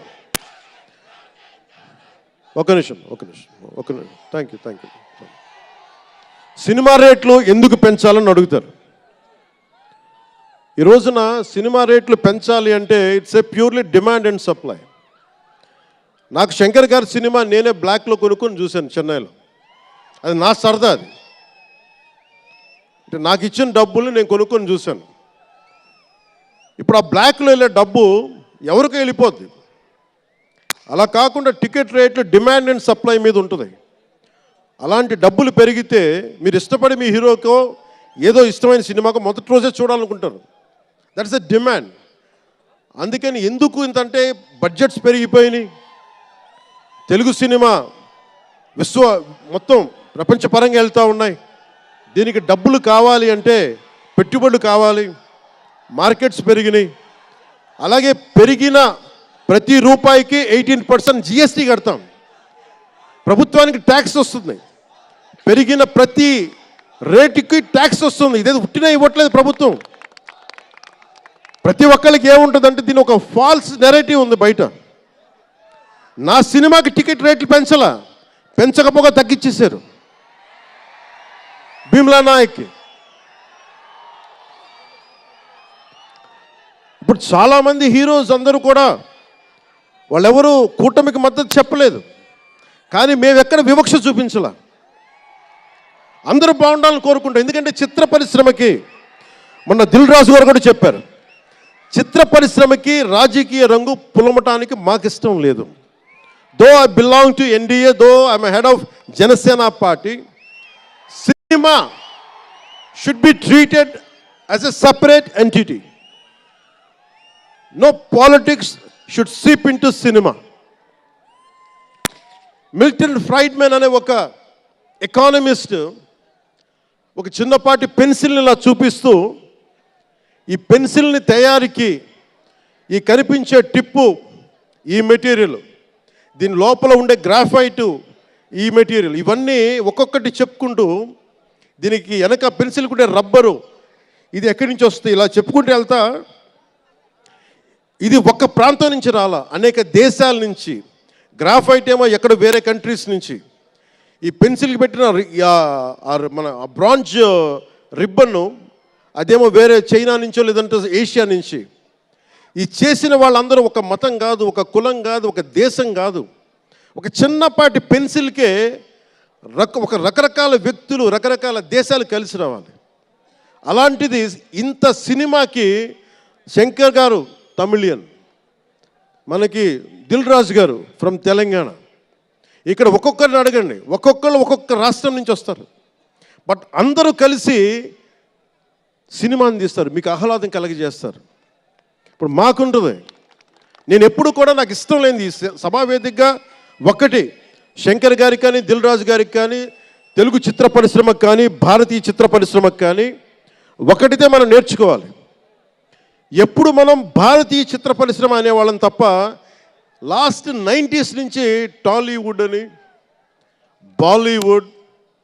ఒక నిమిషం. Thank you. సినిమా రేట్లు ఎందుకు పెంచాలని అడుగుతారు. ఈ రోజున సినిమా రేట్లు పెంచాలి అంటే it's a purely demand and supply. నాకు శంకర్ గారి సినిమా నేనే బ్లాక్లో కొనుక్కొని చూశాను చెన్నైలో. అది నా సరదా. అది అంటే నాకు ఇచ్చిన డబ్బులు నేను కొనుక్కొని చూశాను. ఇప్పుడు ఆ బ్లాక్లో వెళ్ళే డబ్బు ఎవరికి వెళ్ళిపోద్ది. అలా కాకుండా టికెట్ రేట్లు డిమాండ్ అండ్ సప్లై మీద ఉంటుంది. అలాంటి డబ్బులు పెరిగితే మీరు ఇష్టపడి మీ హీరోకో ఏదో ఇష్టమైన సినిమాకో మొదటి రోజే చూడాలనుకుంటారు. That's a demand. అందుకని ఎందుకు ఇంతంటే బడ్జెట్స్ పెరిగిపోయినాయి. తెలుగు సినిమా మొత్తం ప్రపంచపరంగా వెళ్తూ ఉన్నాయి. దీనికి డబ్బులు కావాలి అంటే పెట్టుబడులు కావాలి, మార్కెట్స్ పెరిగినాయి. అలాగే పెరిగిన ప్రతి రూపాయికి 18% జిఎస్టీ కడతాం. ప్రభుత్వానికి ట్యాక్స్ వస్తుంది. పెరిగిన ప్రతి రేటుకి ట్యాక్స్ వస్తుంది. ఇదేదో పుట్టినా ఇవ్వట్లేదు ప్రభుత్వం. ప్రతి ఒక్కరికి ఏముంటుందంటే దీని ఒక ఫాల్స్ నెరేటివ్ ఉంది బయట. నా సినిమాకి టికెట్ రేట్లు పెంచకపోగా తగ్గించేశారు. భీమ్లా నాయక్కి ఇప్పుడు చాలామంది హీరోస్ అందరూ కూడా వాళ్ళెవరూ కూటమికి మద్దతు చెప్పలేదు, కానీ మేము ఎక్కడ వివక్ష చూపించాల, అందరూ బాగుండాలని కోరుకుంటాం. ఎందుకంటే చిత్ర పరిశ్రమకి మొన్న దిల్ రాజు గారు కూడా చెప్పారు, చిత్ర పరిశ్రమకి రాజకీయ రంగు పులమటానికి మాకు ఇష్టం లేదు. Though I belong to NDA, though I'm head of Janasena party, cinema should be treated as a separate entity. No politics should seep into cinema. Milton Friedman అనే ఒక ఎకానమిస్ట్ ఒక చిన్నపాటి పెన్సిల్ని ఇలా చూపిస్తూ, ఈ పెన్సిల్ని తయారీకి ఈ కనిపించే టిప్పు ఈ మెటీరియల్, దీని లోపల ఉండే గ్రాఫైటు ఈ మెటీరియల్, ఇవన్నీ ఒక్కొక్కటి చెప్పుకుంటూ దీనికి వెనక పెన్సిల్ ఉండే రబ్బరు ఇది ఎక్కడి నుంచి వస్తుంది ఇలా చెప్పుకుంటూ వెళ్తా, ఇది ఒక్క ప్రాంతం నుంచి రాలా, అనేక దేశాల నుంచి. గ్రాఫైట్ ఏమో ఎక్కడ వేరే కంట్రీస్ నుంచి. ఈ పెన్సిల్కి పెట్టిన మన బ్రాంజ్ రిబ్బన్ను అదేమో వేరే చైనా నుంచో లేదంటే ఏషియా నుంచి. ఈ చేసిన వాళ్ళందరూ ఒక మతం కాదు, ఒక కులం కాదు, ఒక దేశం కాదు, ఒక చిన్నపాటి పెన్సిల్కే ఒక రకరకాల వ్యక్తులు రకరకాల దేశాలు కలిసి రావాలి. అలాంటిది ఇంత సినిమాకి శంకర్ గారు తమిళియన్, మనకి దిల్ రాజు గారు ఫ్రమ్ తెలంగాణ, ఇక్కడ ఒక్కొక్కరిని అడగండి, ఒక్కొక్కరు ఒక్కొక్క రాష్ట్రం నుంచి వస్తారు, బట్ అందరూ కలిసి సినిమాని తీస్తారు, మీకు ఆహ్లాదం కలిగజేస్తారు. ఇప్పుడు మాకుంటుంది, నేను ఎప్పుడు కూడా నాకు ఇష్టం లేనిది సభావేదికగా ఒకటి శంకర్ గారికి కానీ దిల్ రాజు గారికి కానీ తెలుగు చిత్ర పరిశ్రమకు కానీ భారతీయ చిత్ర పరిశ్రమకు కానీ ఒకటితే మనం నేర్చుకోవాలి. ఎప్పుడు మనం భారతీయ చిత్ర పరిశ్రమ అనేవాళ్ళం తప్ప లాస్ట్ 90s నుంచి టాలీవుడ్ అని, బాలీవుడ్,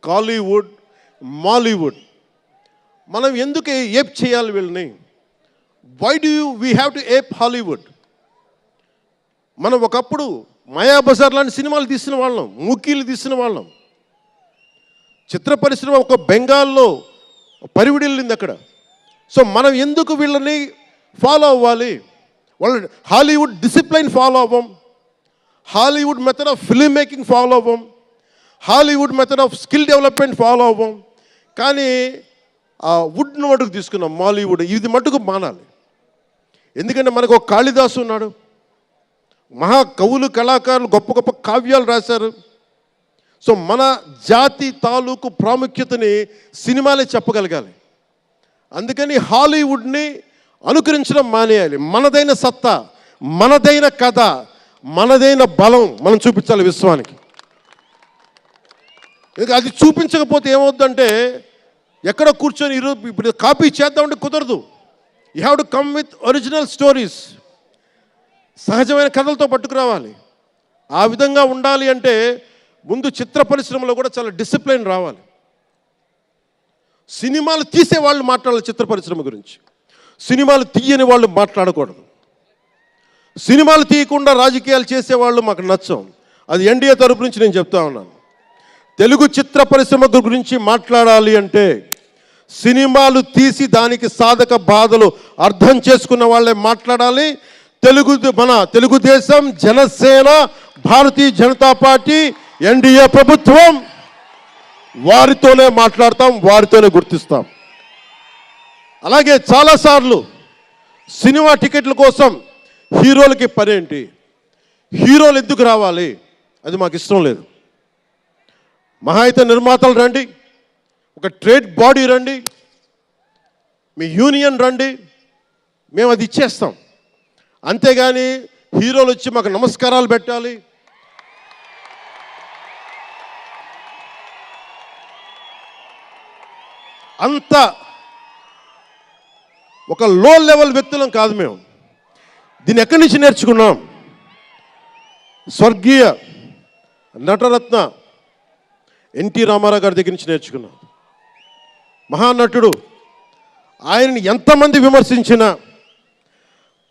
కాలీవుడ్, మాలీవుడ్ మనం ఎందుకు ఏప్ చేయాలి వీళ్ళని? Why do we have to ape Hollywood? మనం ఒకప్పుడు మాయాబజార్ లాంటి సినిమాలు తీసిన వాళ్ళం, మూకీలు తీసిన వాళ్ళం. చిత్ర పరిశ్రమ ఒక బెంగాల్లో పరివిడిల్లింది అక్కడ. సో మనం ఎందుకు వీళ్ళని ఫాలో అవ్వాలి? వాళ్ళ హాలీవుడ్ డిసిప్లైన్ ఫాలో అవ్వం, Hollywood method of film making follow అవ్వం, Hollywood method of skill development follow అవ్వం. కానీ ఆ వుడ్ను మటుకు తీసుకున్నాం, మాలీవుడ్. ఇది మటుకు మానాలి. ఎందుకంటే మనకు ఒక కాళిదాసు ఉన్నాడు, మహా కవులు కళాకారులు గొప్ప గొప్ప కావ్యాలు రాశారు. సో మన జాతి తాలూకు ప్రాముఖ్యతని సినిమాలే చెప్పగలగాలి. అందుకని హాలీవుడ్ని అనుకరించడం మానేయాలి. మనదైన సత్తా, మనదైన కథ, మనదైన బలం మనం చూపించాలి విశ్వానికి. అది చూపించకపోతే ఏమవుద్దంటే ఎక్కడ కూర్చొని ఈరోజు ఇప్పుడు కాపీ చేద్దామంటే కుదరదు. You have to come with original stories. సహజమైన కథలతో పట్టుకురావాలి. ఆ విధంగా ఉండాలి అంటే ముందు చిత్ర పరిశ్రమలో కూడా చాలా డిసిప్లిన్ రావాలి. సినిమాలు తీసే వాళ్ళు మాట్లాడాలి చిత్ర పరిశ్రమ గురించి, సినిమాలు తీయని వాళ్ళు మాట్లాడకూడదు. సినిమాలు తీయకుండా రాజకీయాలు చేసేవాళ్ళు మాకు నచ్చం. అది ఎన్డీఏ తరపు నుంచి నేను చెప్తా ఉన్నాను. తెలుగు చిత్ర పరిశ్రమ గురించి మాట్లాడాలి అంటే సినిమాలు తీసి దానికి సాధక బాధలు అర్థం చేసుకున్న వాళ్ళే మాట్లాడాలి. మన తెలుగుదేశం, జనసేన, భారతీయ జనతా పార్టీ, ఎన్డీఏ ప్రభుత్వం వారితోనే మాట్లాడతాం, వారితోనే గుర్తిస్తాం. అలాగే చాలాసార్లు సినిమా టికెట్ల కోసం హీరోలకి పనేంటి, హీరోలు ఎందుకు రావాలి, అది మాకు ఇష్టం లేదు. మహా అయితే నిర్మాతలు రండి, ఒక ట్రేడ్ బాడీ రండి, మీ యూనియన్ రండి, మేము అది ఇచ్చేస్తాం. అంతేగాని హీరోలు వచ్చి మాకు నమస్కారాలు పెట్టాలి, అంత ఒక లో లెవెల్ వ్యక్తులం కాదు మేము. దీన్ని ఎక్కడి నుంచి నేర్చుకున్నాం? స్వర్గీయ నటరత్న ఎన్టీ రామారావు గారి దగ్గర నుంచి నేర్చుకున్నాం. మహానటుడు. ఆయనని ఎంతమంది విమర్శించినా,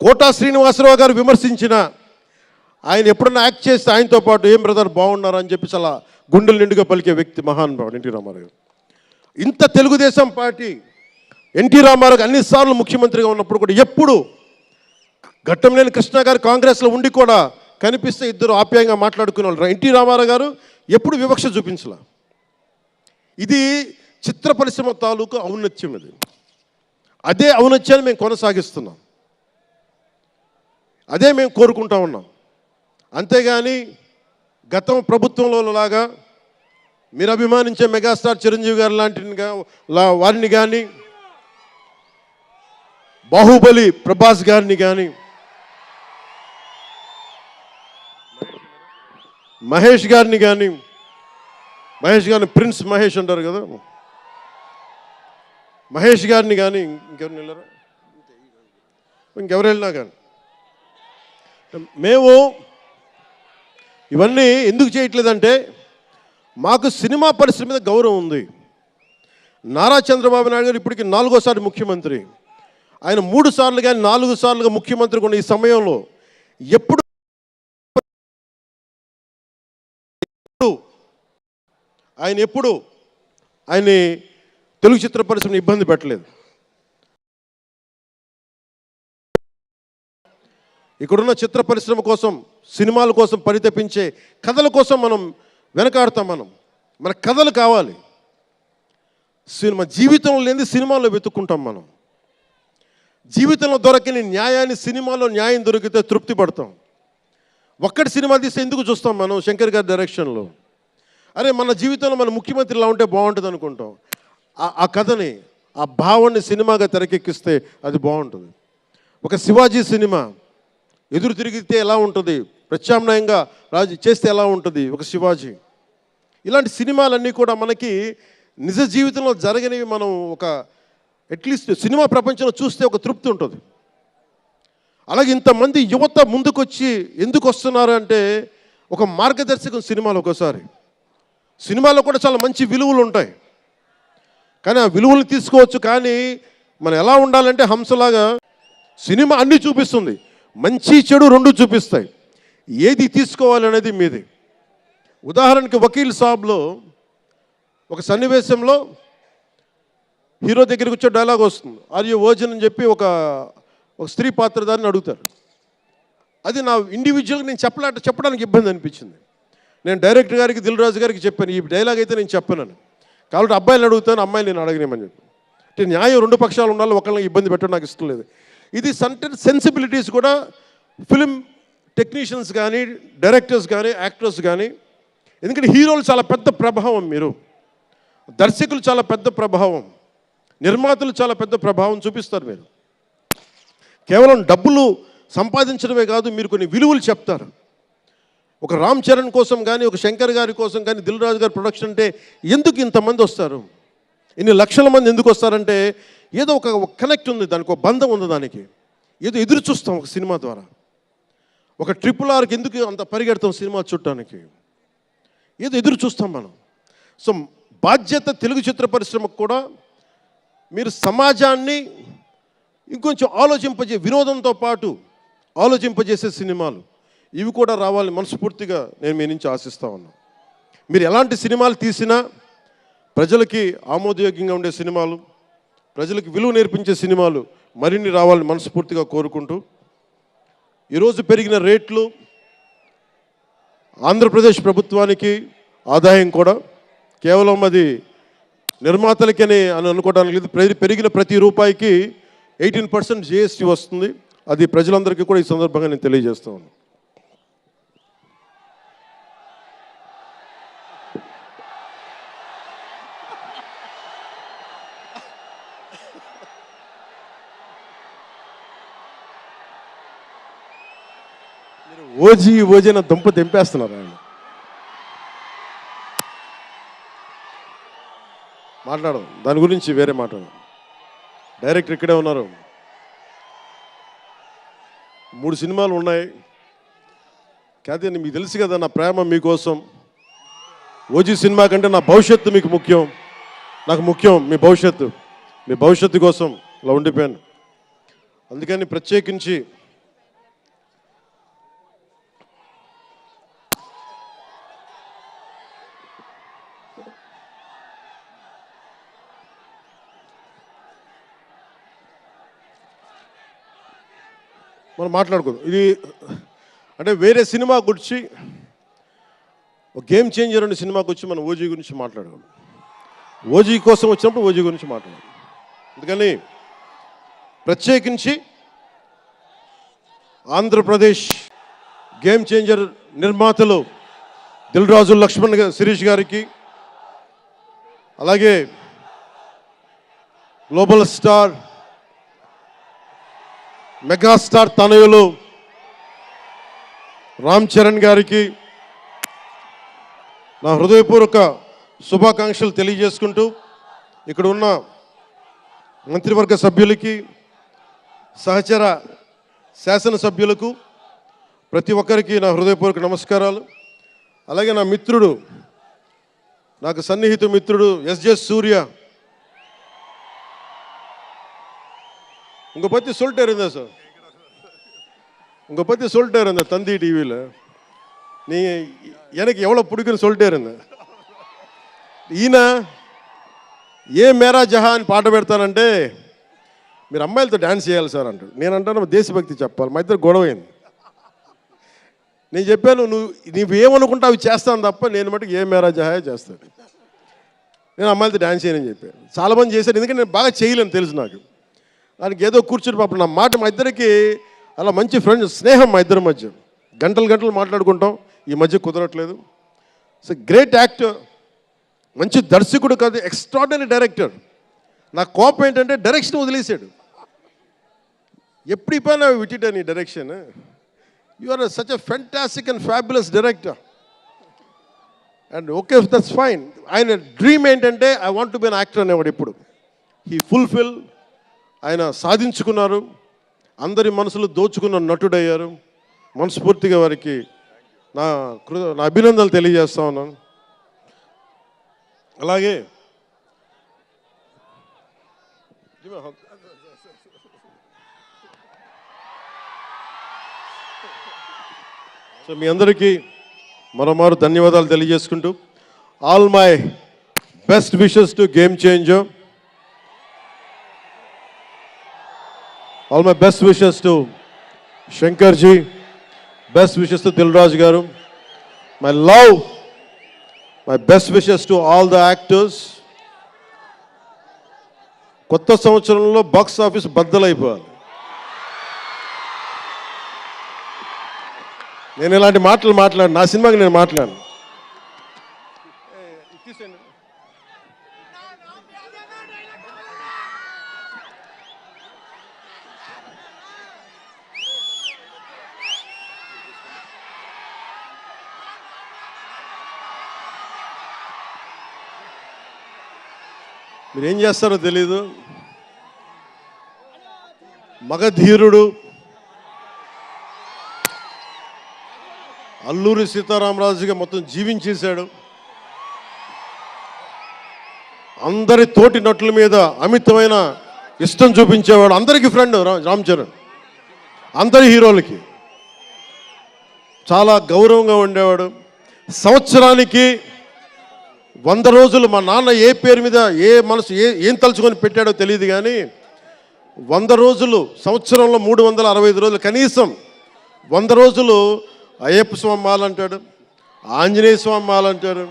కోటా శ్రీనివాసరావు గారు విమర్శించినా, ఆయన ఎప్పుడన్నా యాక్ట్ చేస్తే ఆయనతో పాటు ఏం బ్రదర్ బాగున్నారు అని చెప్పి చాలా గుండెలు నిండుగా పలికే వ్యక్తి మహానుభావుడు ఎన్టీ రామారావు గారు. ఇంత తెలుగుదేశం పార్టీ ఎన్టీ రామారావు అన్నిసార్లు ముఖ్యమంత్రిగా ఉన్నప్పుడు కూడా ఎప్పుడు ఘట్టంలేని కృష్ణ గారు కాంగ్రెస్లో ఉండి కూడా కనిపిస్తే ఇద్దరు ఆప్యాయంగా మాట్లాడుకునే వాళ్ళు. ఎన్టీ రామారావు గారు ఎప్పుడు వివక్ష చూపించలే. ఇది చిత్ర పరిశ్రమ తాలూకు ఔన్నత్యం. ఇది అదే ఔన్నత్యాన్ని మేము కొనసాగిస్తున్నాం, అదే మేము కోరుకుంటా ఉన్నాం. అంతేగాని గతం ప్రభుత్వంలో లాగా మీరు అభిమానించే మెగాస్టార్ చిరంజీవి గారు లాంటి వారిని కానీ, బాహుబలి ప్రభాస్ గారిని కానీ, మహేష్ గారిని ప్రిన్స్ మహేష్ అంటారు కదా, మహేష్ గారిని కానీ, ఇంకెవరిని వెళ్ళారా, ఇంకెవరు వెళ్ళినా కానీ మేము ఇవన్నీ ఎందుకు చేయట్లేదంటే మాకు సినిమా పరిశ్రమ మీద గౌరవం ఉంది. నారా చంద్రబాబు నాయుడు గారు ఇప్పటికి 4వ ముఖ్యమంత్రి. ఆయన 3 సార్లు కానీ 4 సార్లుగా ముఖ్యమంత్రి ఉన్న ఈ సమయంలో ఎప్పుడు ఆయన్ని తెలుగు చిత్ర పరిశ్రమను ఇబ్బంది పెట్టలేదు. ఇక్కడున్న చిత్ర పరిశ్రమ కోసం, సినిమాల కోసం పరితపించే కథల కోసం మనం వెనకాడతాం. మన కథలు కావాలి. సినిమా జీవితంలో లేని సినిమాలో వెతుక్కుంటాం. మనం జీవితంలో దొరకని న్యాయాన్ని సినిమాలో న్యాయం దొరికితే తృప్తి పడతాం. ఒక్కటి సినిమా తీస్తే ఎందుకు చూస్తాం మనం? శంకర్ గారి డైరెక్షన్లో అరే మన జీవితంలో మన ముఖ్యమంత్రి ఇలా ఉంటే బాగుంటుంది అనుకుంటాం. ఆ కథని, ఆ భావాన్ని సినిమాగా తెరకెక్కిస్తే అది బాగుంటుంది. ఒక శివాజీ సినిమా ఎదురు తిరిగితే ఎలా ఉంటుంది, ప్రత్యామ్నాయంగా రాజు చేస్తే ఎలా ఉంటుంది ఒక శివాజీ. ఇలాంటి సినిమాలన్నీ కూడా మనకి నిజ జీవితంలో జరగనివి. మనం ఒక అట్లీస్ట్ సినిమా ప్రపంచంలో చూస్తే ఒక తృప్తి ఉంటుంది. అలాగే ఇంతమంది యువత ముందుకొచ్చి ఎందుకు వస్తున్నారు అంటే ఒక మార్గదర్శకం సినిమాలో. ఒకసారి సినిమాలో కూడా చాలా మంచి విలువలు ఉంటాయి. కానీ ఆ విలువలు తీసుకోవచ్చు. కానీ మనం ఎలా ఉండాలంటే హంసలాగా సినిమా అన్నీ చూపిస్తుంది, మంచి చెడు రెండు చూపిస్తాయి. ఏది తీసుకోవాలనేది మీది. ఉదాహరణకి వకీల్ సాబ్లో ఒక సన్నివేశంలో హీరో దగ్గరికి వచ్చే డైలాగ్ వస్తుంది, ఆర్ యు వర్జిన్ అని చెప్పి ఒక స్త్రీ పాత్రధారిని అడుగుతారు. అది నా ఇండివిజువల్గా నేను చెప్పడానికి ఇబ్బంది అనిపించింది. నేను డైరెక్టర్ గారికి, దిల్ రాజు గారికి చెప్పాను, ఈ డైలాగ్ అయితే నేను చెప్పానని. కాబట్టి అబ్బాయిని అడుగుతాను, అమ్మాయిని నేను అడగనేమని చెప్పి. అంటే న్యాయం రెండు పక్షాలు ఉండాలి, ఒకళ్ళని ఇబ్బంది పెట్టడం నాకు ఇష్టం లేదు. ఇది సెన్సిబిలిటీస్ కూడా ఫిలిం టెక్నీషియన్స్ కానీ, డైరెక్టర్స్ కానీ, యాక్టర్స్ కానీ. ఎందుకంటే హీరోలు చాలా పెద్ద ప్రభావం, మీరు దర్శకులు చాలా పెద్ద ప్రభావం, నిర్మాతలు చాలా పెద్ద ప్రభావం చూపిస్తారు. మీరు కేవలం డబ్బులు సంపాదించడమే కాదు, మీరు కొన్ని విలువలు చెప్తారు. ఒక రామ్ చరణ్ కోసం కానీ, ఒక శంకర్ గారి కోసం కానీ, దిల్ రాజు గారి ప్రొడక్షన్ అంటే ఎందుకు ఇంతమంది వస్తారు, ఇన్ని లక్షల మంది ఎందుకు వస్తారంటే ఏదో ఒక కనెక్ట్ ఉంది, దానికి ఒక బంధం ఉంది, దానికి ఏదో ఎదురు చూస్తాం ఒక సినిమా ద్వారా. ఒక RRRకి ఎందుకు అంత పరిగెడతాం సినిమా చూడటానికి, ఏదో ఎదురు చూస్తాం మనం. సో బాధ్యత తెలుగు చిత్ర పరిశ్రమకు కూడా మీరు సమాజాన్ని ఇంకొంచెం వినోదంతో పాటు ఆలోచింపజేసే సినిమాలు ఇవి కూడా రావాలని మనస్ఫూర్తిగా నేను మీ నుంచి ఆశిస్తా ఉన్నాను. మీరు ఎలాంటి సినిమాలు తీసినా ప్రజలకి ఆమోదయోగ్యంగా ఉండే సినిమాలు, ప్రజలకు విలువ నేర్పించే సినిమాలు మరిన్ని రావాలని మనస్ఫూర్తిగా కోరుకుంటూ, ఈరోజు పెరిగిన రేట్లు ఆంధ్రప్రదేశ్ ప్రభుత్వానికి ఆదాయం కూడా కేవలం అది నిర్మాతలకని అనుకోవడానికి లేదు. పెరిగిన ప్రతి రూపాయికి 18% GST వస్తుంది. అది ప్రజలందరికీ కూడా ఈ సందర్భంగా నేను తెలియజేస్తా ఉన్నాను. ఓజీ నా దుంప తెంపేస్తున్నారు ఆయన. మాట్లాడదాం దాని గురించి, వేరే మాట్లాడదాం. డైరెక్టర్ ఇక్కడే ఉన్నారు, 3 సినిమాలు ఉన్నాయి. కాదే మీకు తెలుసు కదా నా ప్రేమ మీకోసం. ఓజీ సినిమా కంటే నా భవిష్యత్తు మీకు ముఖ్యం, నాకు ముఖ్యం మీ భవిష్యత్తు కోసం ఇలా ఉండిపోయాను. అందుకని ప్రత్యేకించి మనం మాట్లాడుకోదు. ఇది అంటే వేరే సినిమా గురించి, ఒక గేమ్ చేంజర్ అనే సినిమాకి వచ్చి మనం ఓజీ గురించి మాట్లాడుకోవాలి. ఓజీ కోసం వచ్చినప్పుడు ఓజీ గురించి మాట్లాడాలి. అందుకని ప్రత్యేకించి ఆంధ్రప్రదేశ్ గేమ్ చేంజర్ నిర్మాతలు దిల్ రాజు, లక్ష్మణ్, శిరీష్ గారికి, అలాగే గ్లోబల్ స్టార్, మెగాస్టార్ తనయులు రామ్ చరణ్ గారికి నా హృదయపూర్వక శుభాకాంక్షలు తెలియజేసుకుంటూ, ఇక్కడ ఉన్న మంత్రివర్గ సభ్యులకి, సహచర శాసనసభ్యులకు, ప్రతి ఒక్కరికి నా హృదయపూర్వక నమస్కారాలు. అలాగే నా మిత్రుడు, నాకు సన్నిహిత మిత్రుడు SJ సూర్య, உங்கள் பற்றி சொல்லிட்டே இருந்தேன் சார், உங்கள் பற்றி சொல்லிட்டே இருந்தேன் தந்தி டிவியில். நீங்கள் எனக்கு எவ்வளோ பிடிக்குன்னு சொல்லிட்டே இருந்தேன். ఈయన ఏ మేరా జహాన్ పాట పెడతానంటే మీరు అమ్మాయిలతో డ్యాన్స్ చేయాలి సార్ అంటాడు. నేను అంటాను దేశభక్తి చెప్పాలి. మా ఇద్దరు గొడవైంది. నేను చెప్పాను నువ్వేమనుకుంటా అవి చేస్తాను తప్ప నేను మటుకు ఏ మేరా జహాయే చేస్తాను, నేను అమ్మాయిలతో డ్యాన్స్ చేయనని చెప్పాను. చాలామంది చేశారు, ఎందుకంటే నేను బాగా చేయలేను తెలుసు నాకు. దానికి ఏదో కూర్చుని పాపం నా మాట, మా ఇద్దరికి అలా మంచి ఫ్రెండ్స్, స్నేహం మా ఇద్దరి మధ్య, గంటలు మాట్లాడుకుంటాం. ఈ మధ్య కుదరట్లేదు. సో గ్రేట్ యాక్టర్, మంచి దర్శకుడు కాదు, ఎక్స్ట్రాడినరీ డైరెక్టర్. నా కోపం ఏంటంటే డైరెక్షన్ వదిలేశాడు. ఎప్పుడు పైన విటిట నీ direction, you are such a fantastic and fabulous director. And okay, that's fine. ఆయన డ్రీమ్ ఏంటంటే I want to be an actor అనేవాడు. ఇప్పుడు హీ ఫుల్ఫిల్, ఆయన సాధించుకున్నారు, అందరి మనసులు దోచుకున్న నటుడయ్యారు. మనస్ఫూర్తిగా వారికి నా అభినందనలు తెలియజేస్తా ఉన్నాను. అలాగే సో మీ అందరికీ మరోమారు ధన్యవాదాలు తెలియజేసుకుంటూ all my best wishes to game changer, all my best wishes to Shankarji, best wishes to Dil Raju గారు, my love, my best wishes to all the actors. కొత్త సంవత్సరంలో బాక్స్ ఆఫీస్ బద్దలైపోవాలి. నేను ఇలాంటి మాటలు మాట్లాడు, నా సినిమాకి నేను మాట్లాడను. మీరేం చేస్తారో తెలీదు. మగధీరుడు అల్లూరి సీతారామరాజుగా మొత్తం జీవించేశాడు. అందరి తోటి నటుల మీద అమితమైన ఇష్టం చూపించేవాడు. అందరికీ ఫ్రెండ్ రామ్ చరణ్. అందరి హీరోలకి చాలా గౌరవంగా ఉండేవాడు. సంవత్సరానికి 100 రోజులు మా నాన్న ఏ పేరు మీద ఏం తలుచుకొని పెట్టాడో తెలియదు, కానీ 100 రోజులు, సంవత్సరంలో 365 రోజులు, కనీసం 100 రోజులు అయ్యప్ప స్వామి మాల అంటాడు, ఆంజనేయ స్వామి మాల అంటాడు.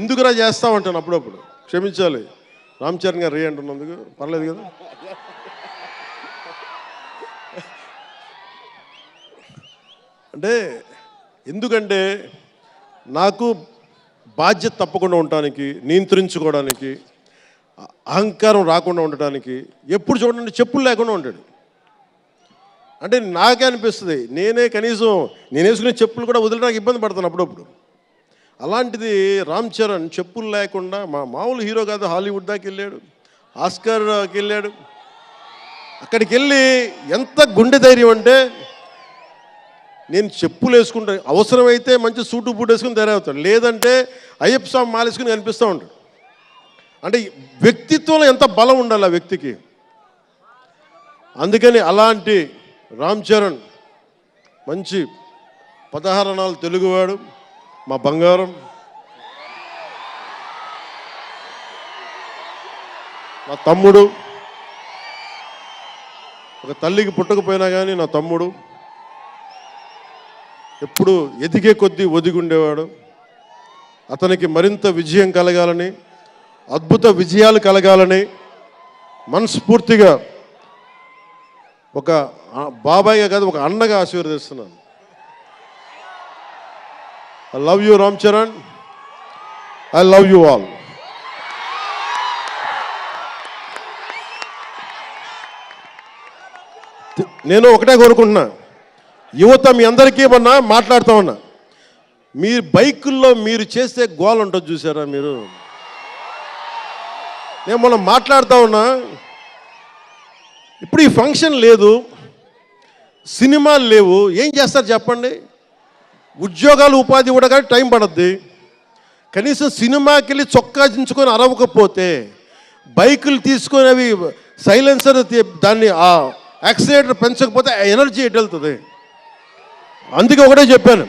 ఎందుకురా చేస్తామంటాను అప్పుడప్పుడు. క్షమించాలి రామ్ చరణ్ గారు రే అంటున్నందుకు, పర్లేదు కదా. అంటే ఎందుకంటే నాకు బాధ్యత తప్పకుండా ఉండటానికి, నియంత్రించుకోవడానికి, అహంకారం రాకుండా ఉండటానికి, ఎప్పుడు చూడండి చెప్పులు లేకుండా ఉంటాడు. అంటే నాకే అనిపిస్తుంది, కనీసం నేను వేసుకునే చెప్పులు కూడా వదిలేడానికి ఇబ్బంది పడతాను అప్పుడప్పుడు. అలాంటిది రామ్ చరణ్ చెప్పులు లేకుండా, మామూలు హీరో కాదు, హాలీవుడ్ దాకా వెళ్ళాడు, ఆస్కార్కి వెళ్ళాడు. అక్కడికి వెళ్ళి ఎంత గుండె ధైర్యం అంటే, నేను చెప్పులు వేసుకుంటా, అవసరమైతే మంచి సూటు బూట్ వేసుకుని తయారవుతాడు, లేదంటే అయ్యప్ప స్వామి మాలేసుకుని కనిపిస్తూ ఉంటాడు. అంటే వ్యక్తిత్వంలో ఎంత బలం ఉండాలి ఆ వ్యక్తికి. అందుకని అలాంటి రామ్ చరణ్ మంచి 16 అణాలు తెలుగువాడు, మా బంగారం, నా తమ్ముడు. ఒక తల్లికి పుట్టకపోయినా కానీ నా తమ్ముడు. ఎప్పుడు ఎదిగే కొద్దీ ఒదిగుండేవాడు. అతనికి మరింత విజయం కలగాలని, అద్భుత విజయాలు కలగాలని మనస్ఫూర్తిగా ఒక బాబాయ్గా కాదు, ఒక అన్నగా ఆశీర్వదిస్తున్నాను. I love you Ram Charan, I love you all. నేను ఒకటే కోరుకుంటున్నా, యువత మీ అందరికీ ఏమన్నా మాట్లాడుతూ ఉన్నా, మీరు బైకుల్లో మీరు చేసే గోల్ ఉంటుంది చూసారా మీరు. నేను మనం మాట్లాడుతూ ఉన్నా, ఇప్పుడు ఈ ఫంక్షన్ లేదు, సినిమాలు లేవు, ఏం చేస్తారు చెప్పండి. ఉద్యోగాలు ఉపాధి కూడా కానీ టైం పడుద్ది. కనీసం సినిమాకి వెళ్ళి చొక్కా దించుకొని అరవకపోతే, బైకులు తీసుకొని అవి సైలెన్సర్ దాన్ని ఆ యాక్సిలేటర్ పెంచకపోతే ఎనర్జీ ఎటు వెళ్తుంది. అందుకే ఒకటే చెప్పాను,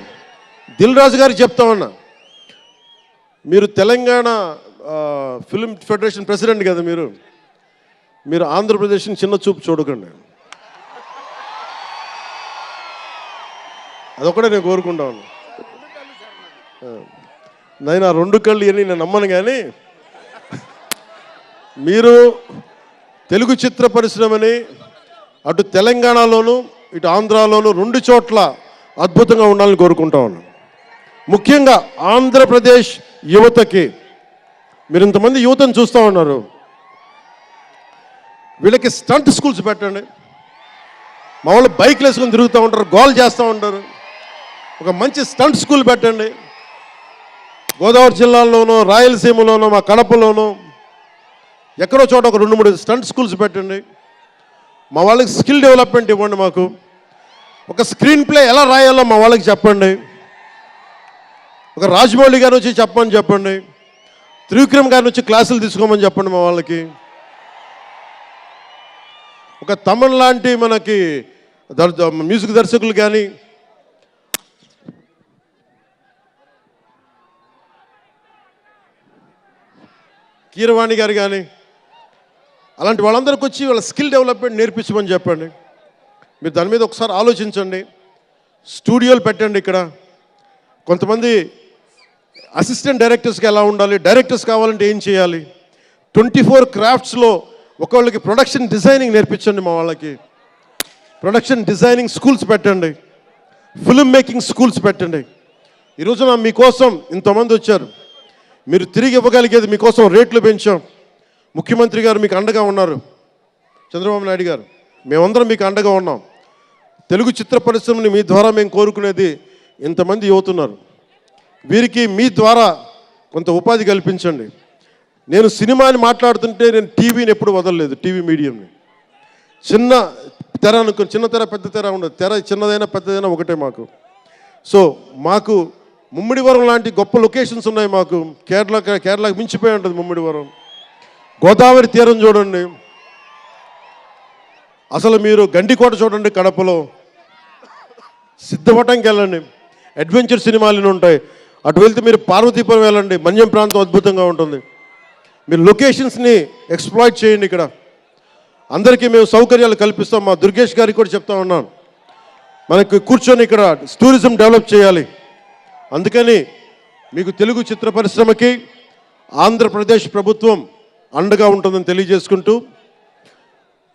దిల్ రాజు గారికి చెప్తా ఉన్నా, మీరు తెలంగాణ ఫిల్మ్ ఫెడరేషన్ ప్రెసిడెంట్ కదా, మీరు ఆంధ్రప్రదేశ్ని చిన్న చూపు చూడకండి. అదొకటే నేను కోరుకుంటా ఉన్నా. నేను ఆ 2 కళ్ళు అని నేను నమ్మను, కానీ మీరు తెలుగు చిత్ర పరిశ్రమని అటు తెలంగాణలోను ఇటు ఆంధ్రాలోను 2 చోట్ల అద్భుతంగా ఉండాలని కోరుకుంటా ఉన్నాను. ముఖ్యంగా ఆంధ్రప్రదేశ్ యువతకి, మీరు ఇంతమంది యువతను చూస్తూ ఉన్నారు, వీళ్ళకి స్టంట్ స్కూల్స్ పెట్టండి. మా వాళ్ళు బైక్లు వేసుకొని తిరుగుతూ ఉంటారు, గోల్ చేస్తూ ఉంటారు. ఒక మంచి స్టంట్ స్కూల్ పెట్టండి. గోదావరి జిల్లాలోనూ, రాయలసీమలోనూ, మా కడపలోనూ ఎక్కడో చోట ఒక 2-3 స్టంట్ స్కూల్స్ పెట్టండి. మా వాళ్ళకి స్కిల్ డెవలప్మెంట్ ఇవ్వండి. మాకు ఒక స్క్రీన్ ప్లే ఎలా రాయాలో మా వాళ్ళకి చెప్పండి. ఒక రాజమౌళి గారు వచ్చి చెప్పండి. త్రివిక్రమ్ గారిని వచ్చి క్లాసులు తీసుకోమని చెప్పండి మా వాళ్ళకి. ఒక తమన్ లాంటి మనకి మ్యూజిక్ దర్శకులు కానీ, కీరవాణి గారు కానీ, అలాంటి వాళ్ళందరికీ వచ్చి వాళ్ళ స్కిల్ డెవలప్మెంట్ నేర్పించమని చెప్పండి. మీరు దాని మీద ఒకసారి ఆలోచించండి. స్టూడియోలు పెట్టండి. ఇక్కడ కొంతమంది అసిస్టెంట్ డైరెక్టర్స్కి ఎలా ఉండాలి, డైరెక్టర్స్ కావాలంటే ఏం చేయాలి, 24 క్రాఫ్ట్స్లో ఒకళ్ళకి ప్రొడక్షన్ డిజైనింగ్ నేర్పించండి. మా వాళ్ళకి ప్రొడక్షన్ డిజైనింగ్ స్కూల్స్ పెట్టండి, ఫిల్మ్ మేకింగ్ స్కూల్స్ పెట్టండి. ఈరోజున మీకోసం ఇంతమంది వచ్చారు. మీరు తిరిగి ఇవ్వగలిగేది మీకోసం రేట్లు పెంచాం. ముఖ్యమంత్రి గారు మీకు అండగా ఉన్నారు, చంద్రబాబు నాయుడు గారు, మేమందరం మీకు అండగా ఉన్నాం. తెలుగు చిత్ర పరిశ్రమని మీ ద్వారా మేము కోరుకునేది ఇంతమంది యువతున్నారు. వీరికి మీ ద్వారా కొంత ఉపాధి కల్పించండి. నేను సినిమాని మాట్లాడుతుంటే నేను టీవీని ఎప్పుడు వదలలేదు. టీవీ మీడియంని చిన్న తెర అనుకుని, చిన్న తెర పెద్ద తెర ఉండదు. తెర చిన్నదైనా పెద్దదైనా ఒకటే మాకు. సో మాకు ముమ్మిడివరం లాంటి గొప్ప లొకేషన్స్ ఉన్నాయి. మాకు కేరళకి మించిపోయి ఉంటుంది ముమ్మిడివరం. గోదావరి తీరం చూడండి, అసలు మీరు గండికోట చూడండి కడపలో, సిద్ధవటంకి వెళ్ళండి, అడ్వెంచర్ సినిమాలు ఉంటాయి. అటు వెళ్తే మీరు పార్వతీపురం వెళ్ళండి, మన్యం ప్రాంతం అద్భుతంగా ఉంటుంది. మీరు లొకేషన్స్ని ఎక్స్ప్లాయిట్ చేయండి. ఇక్కడ అందరికీ మేము సౌకర్యాలు కల్పిస్తాం. మా దుర్గేష్ గారికి కూడా చెప్తా ఉన్నాను, మనకి కూర్చొని ఇక్కడ టూరిజం డెవలప్ చేయాలి. అందుకని మీకు తెలుగు చిత్ర పరిశ్రమకి ఆంధ్రప్రదేశ్ ప్రభుత్వం అండగా ఉంటుందని తెలియజేసుకుంటూ,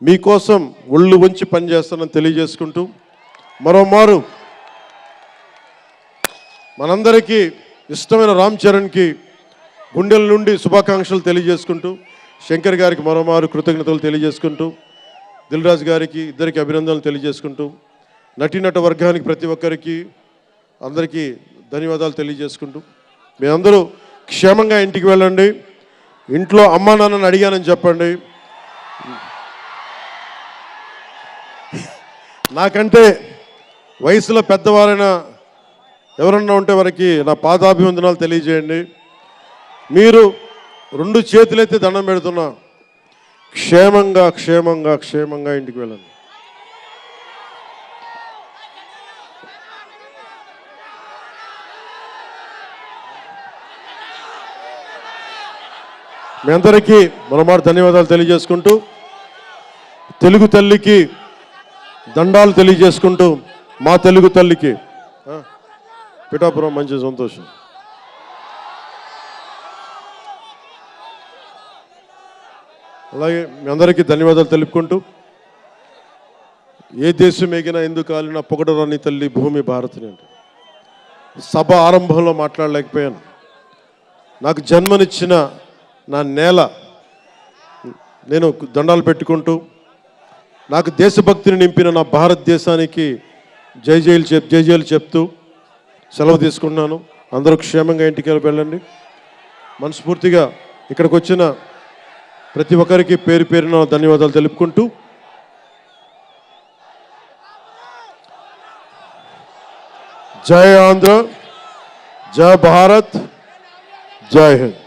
మీకోసం ఒళ్ళు వంచి పనిచేస్తానని తెలియజేసుకుంటూ, మరోమారు మనందరికీ ఇష్టమైన రామ్ చరణ్కి గుండెల నుండి శుభాకాంక్షలు తెలియజేసుకుంటూ, శంకర్ గారికి మరోమారు కృతజ్ఞతలు తెలియజేసుకుంటూ, దిల్ రాజు గారికి ఇద్దరికి అభినందనలు తెలియజేసుకుంటూ, నటీనట వర్గానికి ప్రతి ఒక్కరికి అందరికీ ధన్యవాదాలు తెలియజేసుకుంటూ, మీ అందరూ క్షేమంగా ఇంటికి వెళ్ళండి. ఇంట్లో అమ్మా నాన్నని అడిగానని చెప్పండి. నాకంటే వయసులో పెద్దవారైన ఎవరన్నా ఉంటే వారికి నా పాదాభివందనాలు తెలియజేయండి. మీరు 2 చేతులైతే దండం పెడుతున్నా, క్షేమంగా క్షేమంగా క్షేమంగా ఇంటికి వెళ్ళండి. మీ అందరికీ మరోమారు ధన్యవాదాలు తెలియజేసుకుంటూ, తెలుగు తల్లికి దండాలు తెలియజేసుకుంటూ, మా తెలుగు తల్లికి పిఠాపురం మంచి సంతోషం. అలాగే మీ అందరికీ ధన్యవాదాలు తెలుపుకుంటూ, ఏ దేశం ఎగినా ఎందుకు కాలినా పొగడరాని తల్లి భూమి భారతిని అంటే సభ ఆరంభంలో మాట్లాడలేకపోయాను. నాకు జన్మనిచ్చిన నా నేల నేను దండాలు పెట్టుకుంటూ, నాకు దేశభక్తిని నింపిన నా భారతదేశానికి జై జైలు చెప్తూ సెలవు తీసుకున్నాను. అందరూ క్షేమంగా ఇంటికి వెళ్ళండి. మనస్ఫూర్తిగా ఇక్కడికి వచ్చిన ప్రతి ఒక్కరికి పేరు పేరున ధన్యవాదాలు తెలుపుకుంటూ, జై ఆంధ్ర, జై భారత్, జై హింద్.